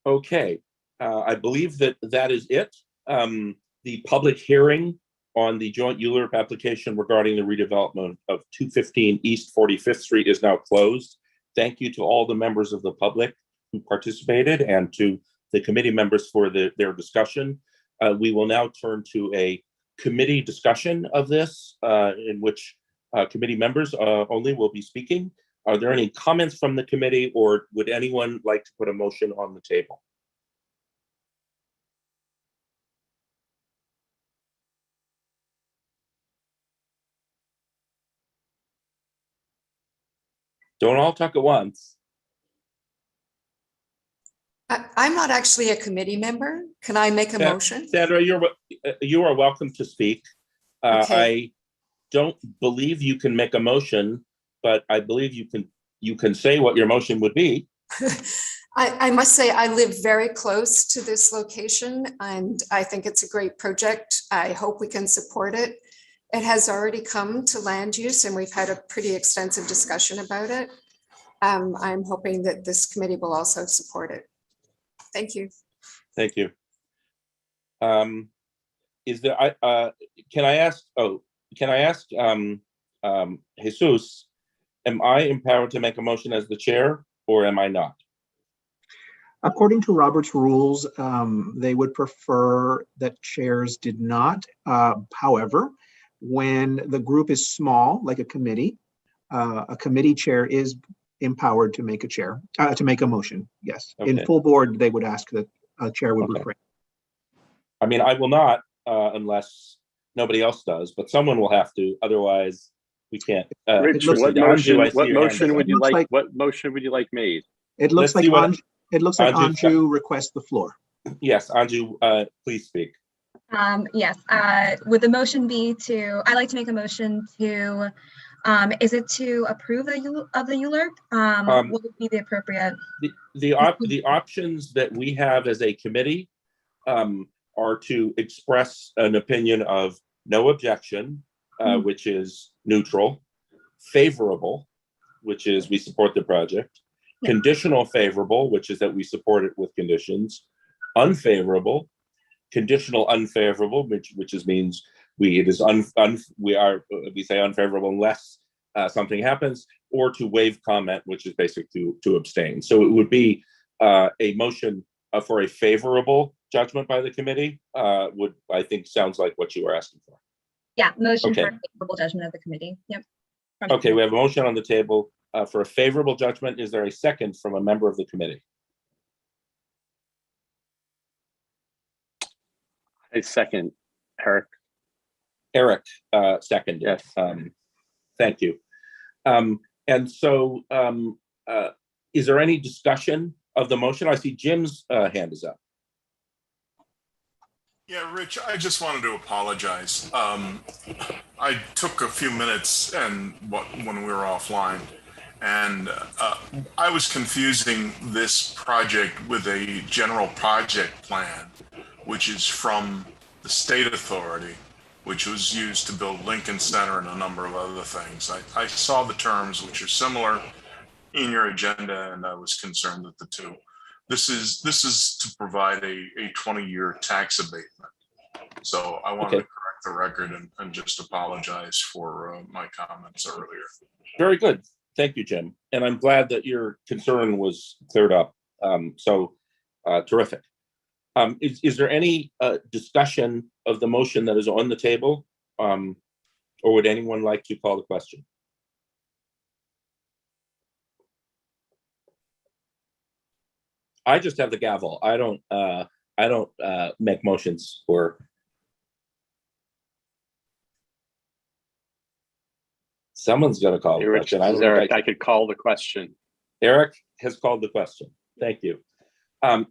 Okay, I believe that is it. The public hearing on the joint ULURP application regarding the redevelopment of 215 East 45th Street is now closed. Thank you to all the members of the public who participated and to the committee members for their discussion. We will now turn to a committee discussion of this, in which committee members only will be speaking. Are there any comments from the committee, or would anyone like to put a motion on the table? Don't all talk at once. I'm not actually a committee member. Can I make a motion? Sandra, you are welcome to speak. Okay. I don't believe you can make a motion, but I believe you can say what your motion would be. I must say I live very close to this location, and I think it's a great project. I hope we can support it. It has already come to land use and we've had a pretty extensive discussion about it. I'm hoping that this committee will also support it. Thank you. Thank you. Is there, can I ask, Jesus, am I empowered to make a motion as the chair or am I not? According to Robert's rules, they would prefer that chairs did not. However, when the group is small, like a committee chair is empowered to make a motion. Yes. Okay. In full board, they would ask that a chair would refrain. I mean, I will not unless nobody else does, but someone will have to. Otherwise, we can't. Rich, what motion would you like? What motion would you like made? It looks like Anju requests the floor. Yes, Anju, please speak. Yes, would the motion be to, I'd like to make a motion to, is it to approve the ULURP? What would be the appropriate? The options that we have as a committee are to express an opinion of no objection, which is neutral, favorable, which is we support the project, conditional favorable, which is that we support it with conditions, unfavorable, conditional unfavorable, which means we say unfavorable unless something happens, or to waive comment, which is basically to abstain. So it would be a motion for a favorable judgment by the committee. Would I think sounds like what you were asking for. Yeah, motion for a favorable judgment of the committee. Yep. Okay, we have a motion on the table for a favorable judgment. Is there a second from a member of the committee? I second, Eric. Eric, second. Yes. Thank you. And so, is there any discussion of the motion? I see Jim's hand is up. Yeah, Rich, I just wanted to apologize. I took a few minutes when we were offline, and I was confusing this project with a general project plan, which is from the state authority, which was used to build Lincoln Center and a number of other things. I saw the terms which are similar in your agenda, and I was concerned with the two. This is to provide a 20-year tax abatement. So I wanted to correct the record and just apologize for my comments earlier. Very good. Thank you, Jim. And I'm glad that your concern was cleared up. Terrific. Is there any discussion of the motion that is on the table? Or would anyone like to call the question? I just have the gavel. I don't make motions or. Someone's going to call the question. Eric, I could call the question. Eric has called the question. Thank you.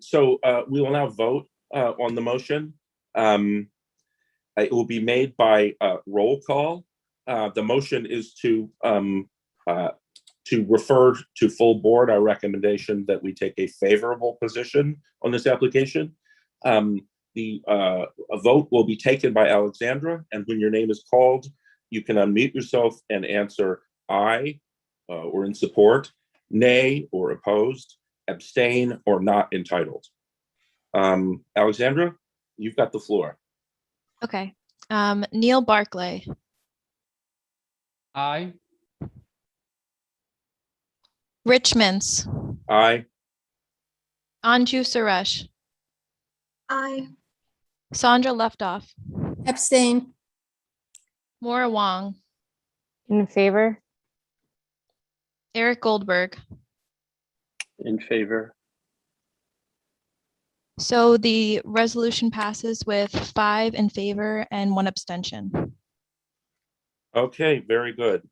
So we will now vote on the motion. It will be made by roll call. The motion is to refer to full board our recommendation that we take a favorable position on this application. A vote will be taken by Alexandra, and when your name is called, you can unmute yourself and answer aye or in support, nay or opposed, abstain or not entitled. Alexandra, you've got the floor. Okay. Neil Barclay. Aye. Rich Mintz. Aye. Anju Suresh. Aye. Sandra Leftoff. Abstain. Maura Wong. In favor. Eric Goldberg. In favor. So the resolution passes with 5 in favor and 1 abstention. Okay, very good.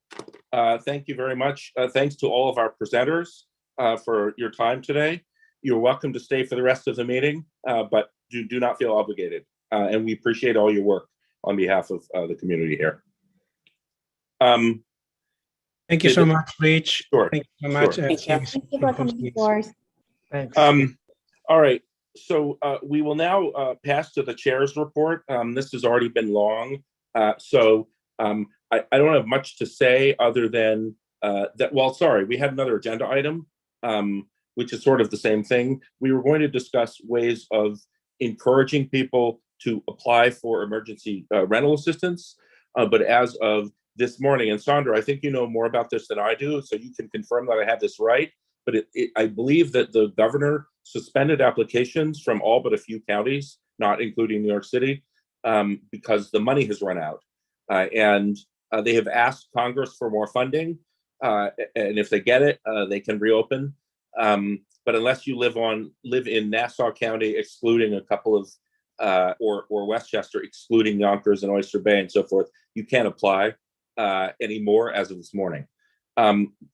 Thank you very much. Thanks to all of our presenters for your time today. You're welcome to stay for the rest of the meeting, but do not feel obligated. And we appreciate all your work on behalf of the community here. Thank you so much, Rich. Sure. Thank you so much. Sure. Thank you for coming for us. Thanks. All right. So we will now pass to the chair's report. This has already been long. So I don't have much to say other than we had another agenda item, which is sort of the same thing. We were going to discuss ways of encouraging people to apply for emergency rental assistance. But as of this morning, and Sandra, I think you know more about this than I do, so you can confirm that I have this right. But I believe that the governor suspended applications from all but a few counties, not including New York City, because the money has run out. And they have asked Congress for more funding. And if they get it, they can reopen. But unless you live in Nassau County, excluding a couple of, or Westchester, excluding Yonkers and Oyster Bay and so forth, you can't apply anymore as of this morning.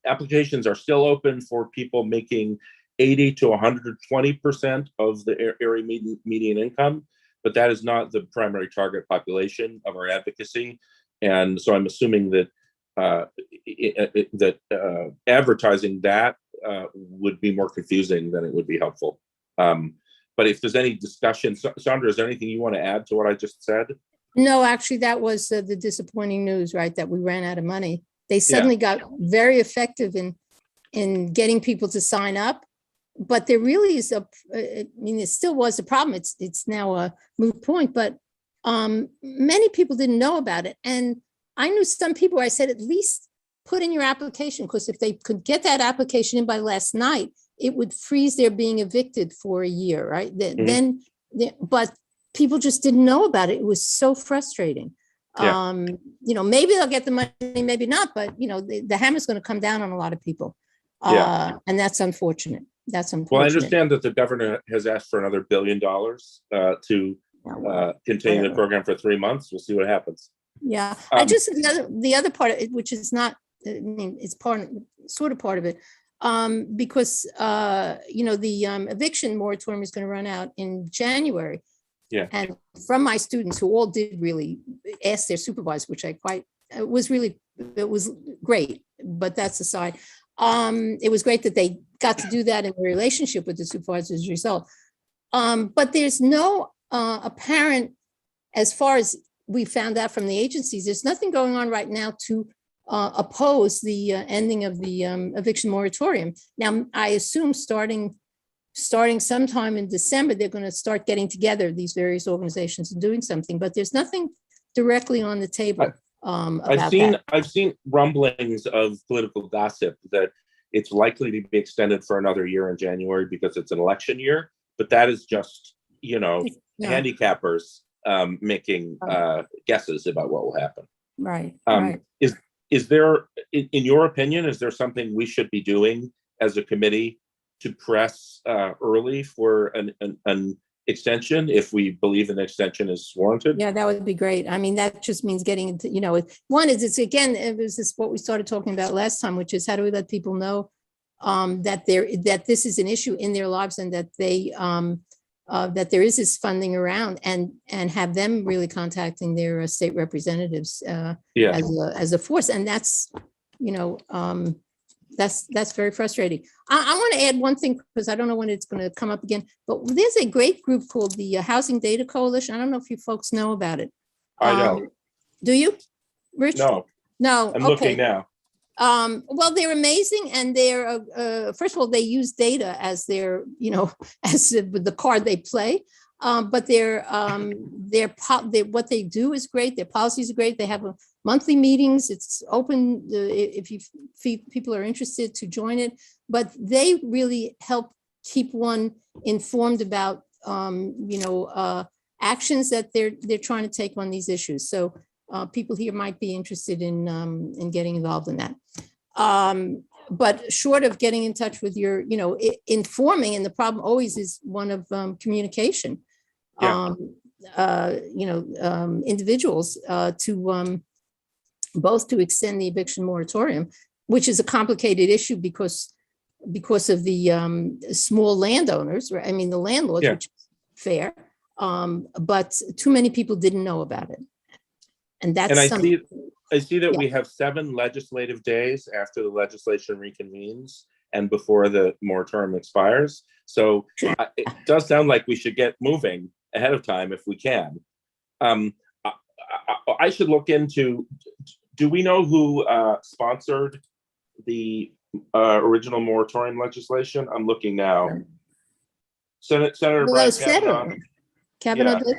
Applications are still open for people making 80 to 120% of the area median income, but that is not the primary target population of our advocacy. And so I'm assuming that advertising that would be more confusing than it would be helpful. But if there's any discussion, Sandra, is there anything you want to add to what I just said? No, actually, that was the disappointing news, right? That we ran out of money. They suddenly got very effective in getting people to sign up, but there really is it still was a problem. It's now a moot point, but many people didn't know about it. And I knew some people where I said, at least put in your application, because if they could get that application in by last night, it would freeze their being evicted for a year, right? But people just didn't know about it. It was so frustrating. Maybe they'll get the money, maybe not, but the hammer's going to come down on a lot of people. And that's unfortunate. Well, I understand that the governor has asked for another $1 billion to continue the program for 3 months. We'll see what happens. Yeah, the other part of it, which is not, it's sort of part of it, because the eviction moratorium is going to run out in January. Yeah. And from my students who all did really ask their supervisor, which it was great, but that's aside. It was great that they got to do that in a relationship with the supervisor as a result. But there's no apparent, as far as we found out from the agencies, there's nothing going on right now to oppose the ending of the eviction moratorium. Now, I assume starting sometime in December, they're going to start getting together, these various organizations, and doing something, but there's nothing directly on the table. I've seen rumblings of political gossip that it's likely to be extended for another year in January because it's an election year, but that is just, handicappers making guesses about what will happen. Right. Is there, in your opinion, is there something we should be doing as a committee to press early for an extension if we believe an extension is warranted? Yeah, that would be great. I mean, that just means getting into, one is it was this what we started talking about last time, which is how do we let people know that this is an issue in their lives, and that they that there is this funding around, and have them really contacting their state representatives as a force. And that's, that's very frustrating. I want to add one thing, because I don't know when it's going to come up again, but there's a great group called the Housing Data Coalition. I don't know if you folks know about it. I know. Do you, Rich? No. I'm looking now. Well, they're amazing, and they're first of all, they use data as their, as the card they play. But what they do is great. Their policies are great. They have monthly meetings. It's open if people are interested to join it. But they really help keep one informed about actions that they're trying to take on these issues. So people here might be interested in getting involved in that. But short of getting in touch with your, informing, and the problem always is one of communication. Individuals to both to extend the eviction moratorium, which is a complicated issue because of the small landowners, right? I mean, the landlords, which is fair, but too many people didn't know about it. And that's I see that we have 7 legislative days after the legislation reconvenes and before the moratorium expires. So it does sound like we should get moving ahead of time if we can. I should look into, do we know who sponsored the original moratorium legislation? I'm looking now. Senator Well, Brad that's Kavanaugh. Kavanaugh Yeah. did.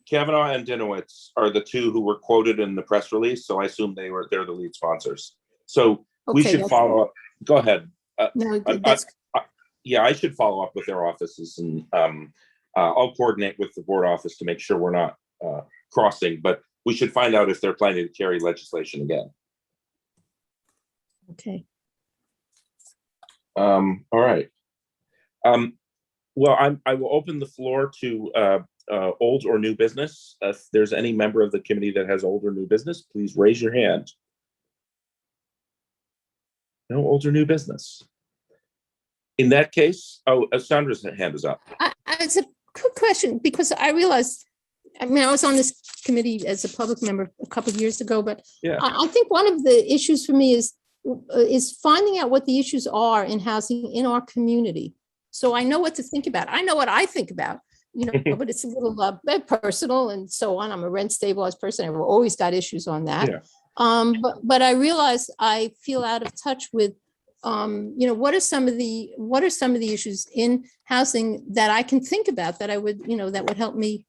Kavanaugh and Dinowitz are the two who were quoted in the press release, so I assume they're the lead sponsors. So we Okay, should that's- follow up. Go ahead. No, I- that's, Yeah, I should follow up with their offices, and I'll coordinate with the board office to make sure we're not crossing, but we should find out if they're planning to carry legislation again. okay. All right. Well, I will open the floor to old or new business. If there's any member of the committee that has old or new business, please raise your hand. No old or new business. In that case, Sandra's hand is up. It's a quick question because I realized, I mean, I was on this committee as a public member a couple of years ago, but Yeah. I think one of the issues for me is finding out what the issues are in housing in our community. So I know what to think about. I know what I think about, you know, but it's a little bit personal and so on. I'm a rent stabilized person. I've always got issues on that. Yeah. But I realize I feel out of touch with, you know, what are some of the issues in housing that I can think about that I would, you know, that would help me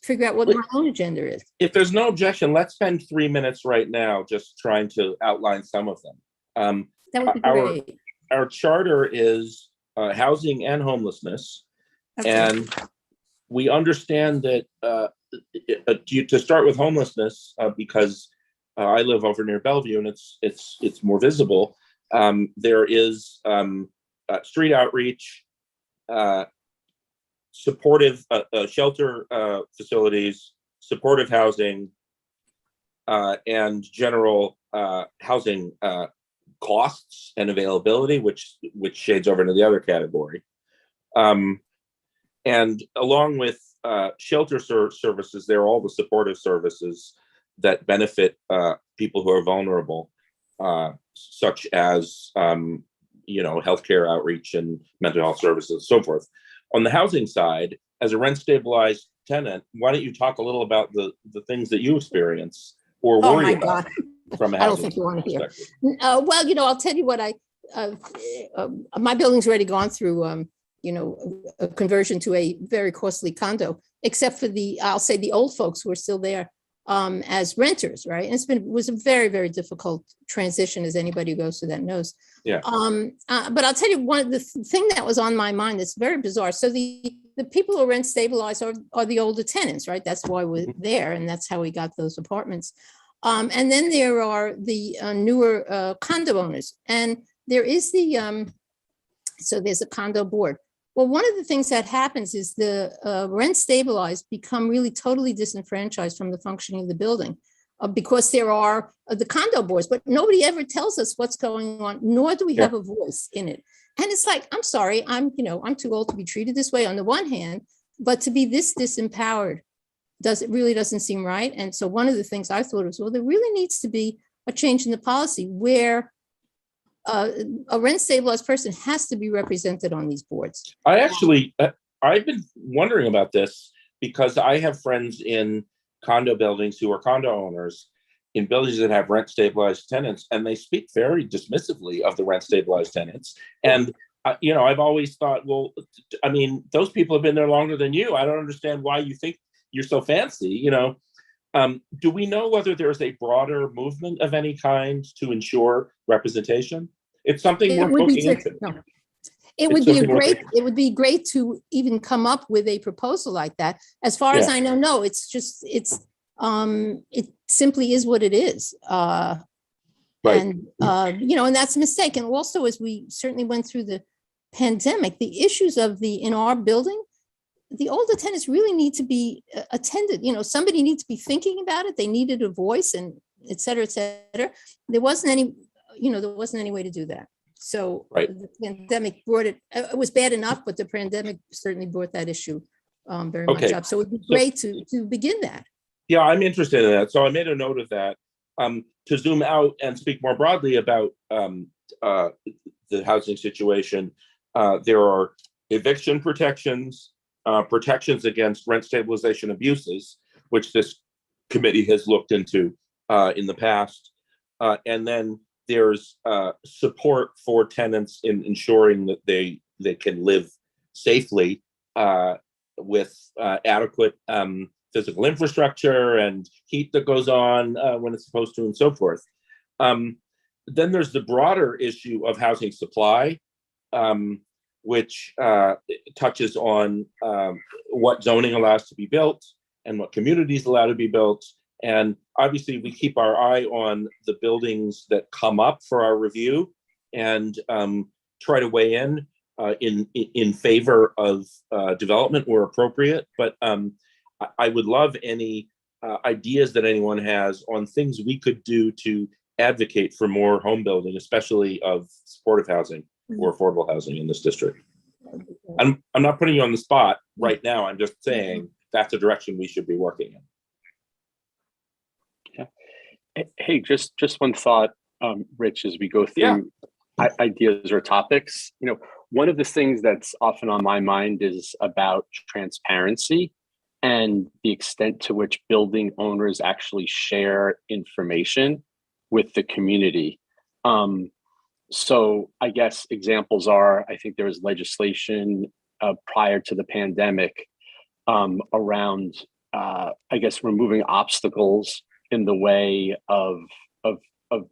figure out what my own agenda is. If there's no objection, let's spend 3 minutes right now just trying to outline some of them. That would be great. Our charter is housing and homelessness. Okay. And we understand that to start with homelessness, because I live over near Bellevue and it's more visible. There is street outreach, supportive shelter facilities, supportive housing, and general housing costs and availability, which shades over into the other category. And along with shelter services, there are all the supportive services that benefit people who are vulnerable, such as you know, healthcare outreach and mental health services, and so forth. On the housing side, as a rent stabilized tenant, why don't you talk a little about the things that you experience or Oh worry my about God. from a I don't housing think you want to hear. perspective? Well, you know, I'll tell you what my building's already gone through, you know, a conversion to a very costly condo, except for I'll say the old folks who are still there as renters, right? And it was a very, very difficult transition, as anybody who goes through that knows. Yeah. But I'll tell you one of the thing that was on my mind that's very bizarre. So the people who rent stabilized are the older tenants, right? That's why we're there, and that's how we got those apartments. And then there are the newer condo owners, and there is so there's a condo board. Well, one of the things that happens is the rent stabilized become really totally disenfranchised from the functioning of the building because there are the condo boards, but nobody ever tells us what's going on, nor do we have a voice in it. And it's like, I'm sorry, I'm too old to be treated this way on the one hand, but to be this disempowered really doesn't seem right. And so one of the things I thought was, well, there really needs to be a change in the policy where a rent stabilized person has to be represented on these boards. I've been wondering about this because I have friends in condo buildings who are condo owners in buildings that have rent stabilized tenants, and they speak very dismissively of the rent stabilized tenants. And you know, I've always thought, well, I mean, those people have been there longer than you. I don't understand why you think you're so fancy, you know. Do we know whether there's a broader movement of any kind to ensure representation? It's something we're looking into. It would be great to even come up with a proposal like that. As far as I know, no, it simply is what it is. Right. And you know, and that's a mistake. And also, as we certainly went through the pandemic, the issues in our building, the older tenants really need to be attended. You know, somebody needs to be thinking about it. They needed a voice, and et cetera, et cetera. There wasn't any way to do that. So the pandemic brought it. It was bad enough, but the pandemic certainly brought that issue very much up. So it'd be great to begin that. Yeah, I'm interested in that. So I made a note of that. To zoom out and speak more broadly about the housing situation, there are eviction protections, protections against rent stabilization abuses, which this committee has looked into in the past. And then there's support for tenants in ensuring that they can live safely with adequate physical infrastructure and heat that goes on when it's supposed to, and so forth. Then there's the broader issue of housing supply, which touches on what zoning allows to be built and what communities allow to be built. And obviously, we keep our eye on the buildings that come up for our review and try to weigh in favor of development where appropriate. But I would love any ideas that anyone has on things we could do to advocate for more home building, especially of supportive housing or affordable housing in this district. I'm not putting you on the spot right now. I'm just saying that's a direction we should be working in. Hey, just one thought, Rich, as we go through ideas or topics. One of the things that's often on my mind is about transparency and the extent to which building owners actually share information with the community. So I guess examples are, I think there was legislation prior to the pandemic around, I guess, removing obstacles in the way of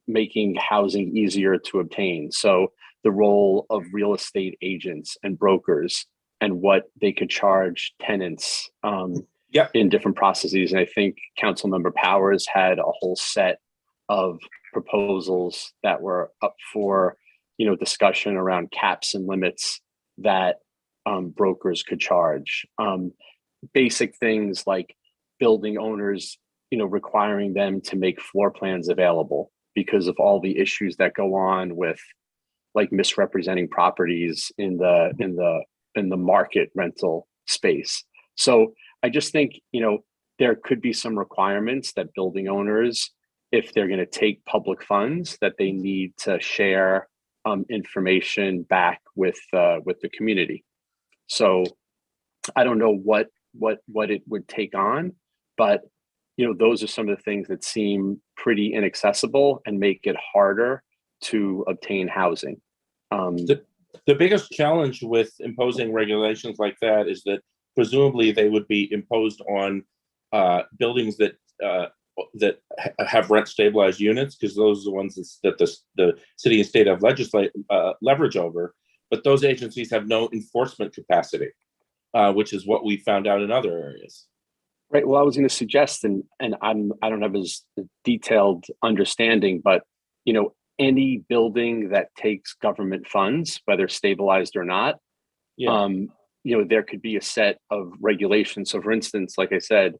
making housing easier to obtain. So the role of real estate agents and brokers and what they could charge tenants in different processes. And I think Councilmember Powers had a whole set of proposals that were up for discussion around caps and limits that brokers could charge. Basic things like building owners requiring them to make floor plans available because of all the issues that go on with like misrepresenting properties in the market rental space. So I just think, there could be some requirements that building owners, if they're going to take public funds, that they need to share information back with the community. So I don't know what it would take on, but those are some of the things that seem pretty inaccessible and make it harder to obtain housing. The biggest challenge with imposing regulations like that is that presumably they would be imposed on buildings that have rent stabilized units, because those are the ones that the city and state have leverage over. But those agencies have no enforcement capacity, which is what we found out in other areas. Right. Well, I was going to suggest, and I don't have as detailed understanding, but any building that takes government funds, whether stabilized or not, there could be a set of regulations. So, for instance, like I said,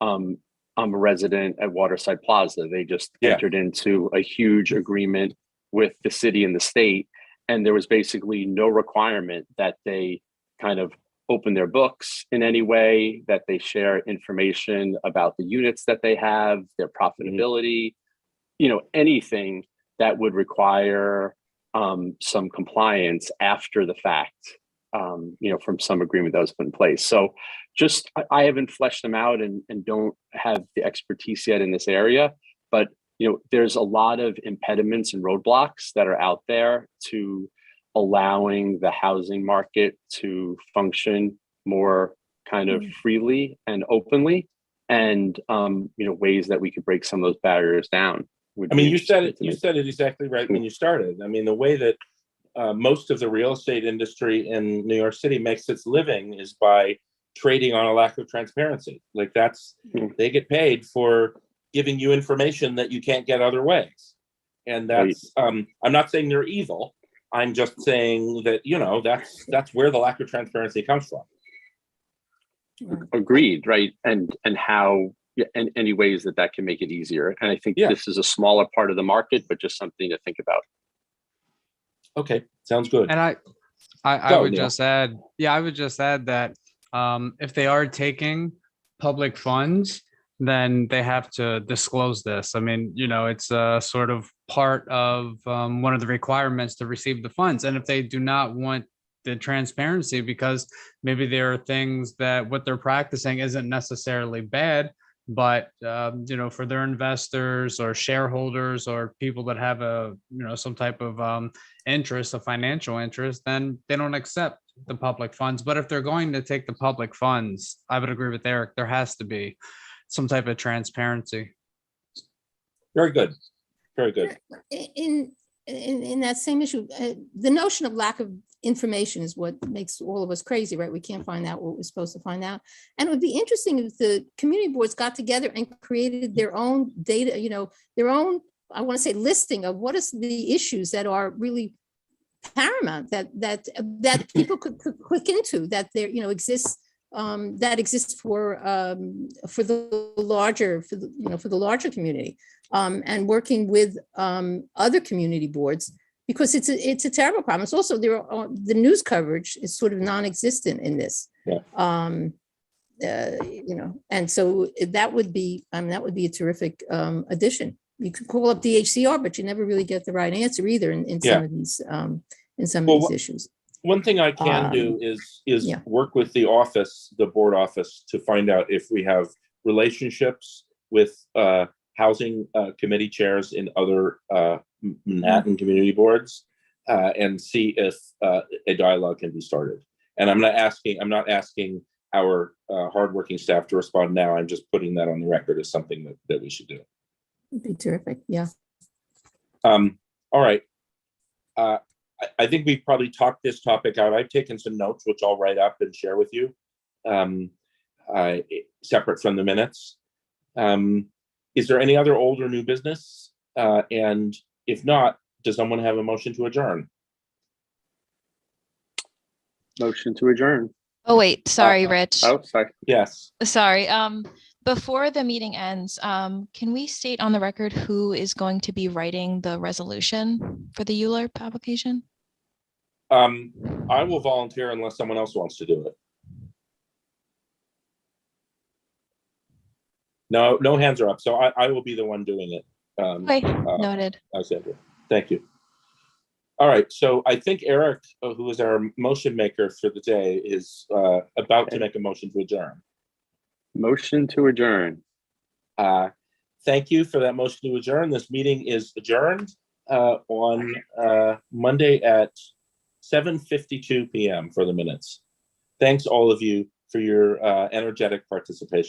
I'm a resident at Waterside Plaza. They just entered into a huge agreement with the city and the state, and there was basically no requirement that they kind of open their books in any way, that they share information about the units that they have, their profitability, anything that would require some compliance after the fact, from some agreement that was put in place. So just, I haven't fleshed them out and don't have the expertise yet in this area, but there's a lot of impediments and roadblocks that are out there to allowing the housing market to function more kind of freely and openly, and ways that we could break some of those barriers down. You said it exactly right when you started. I mean, the way that most of the real estate industry in New York City makes its living is by trading on a lack of transparency. Like they get paid for giving you information that you can't get other ways. And that's, I'm not saying they're evil. I'm just saying that, that's where the lack of transparency comes from. Agreed, right? And how, and any ways that can make it easier. And I think this is a smaller part of the market, but just something to think about. Okay, sounds good. And I would just add, I would just add that if they are taking public funds, then they have to disclose this. I mean, it's a sort of part of one of the requirements to receive the funds. And if they do not want the transparency because maybe there are things that what they're practicing isn't necessarily bad, But for their investors or shareholders or people that have some type of interest, a financial interest, then they don't accept the public funds. But if they're going to take the public funds, I would agree with Eric. There has to be some type of transparency. Very good. Very good. In that same issue, the notion of lack of information is what makes all of us crazy, right? We can't find out what we're supposed to find out. And it would be interesting if the community boards got together and created their own data, their own, I want to say, listing of what is the issues that are really paramount that people could click into, that there exists, that exists for the larger community, and working with other community boards, because it's a terrible problem. It's also the news coverage is sort of non-existent in this. Yeah. And so that would be a terrific addition. You could call up DHCR, but you never really get the right answer either in some of these issues. One thing I can do is work with the board office, to find out if we have relationships with housing committee chairs in other Manhattan community boards, and see if a dialogue can be started. And I'm not asking our hardworking staff to respond now. I'm just putting that on the record as something that we should do. It'd be terrific. Yeah. All right. I think we've probably talked this topic out. I've taken some notes, which I'll write up and share with you, separate from the minutes. Is there any other old or new business? And if not, does someone have a motion to adjourn? Motion to adjourn. Oh, wait, sorry, Rich. Oh, sorry. Yes. Sorry. Before the meeting ends, can we state on the record who is going to be writing the resolution for the ULURP application? I will volunteer unless someone else wants to do it. No hands are up, so I will be the one doing it. Okay, noted. Thank you. All right, so I think Eric, who is our motion maker for the day, is about to make a motion to adjourn. Motion to adjourn. Thank you for that motion to adjourn. This meeting is adjourned on Monday at 7:52 p.m. for the minutes. Thanks all of you for your energetic participation.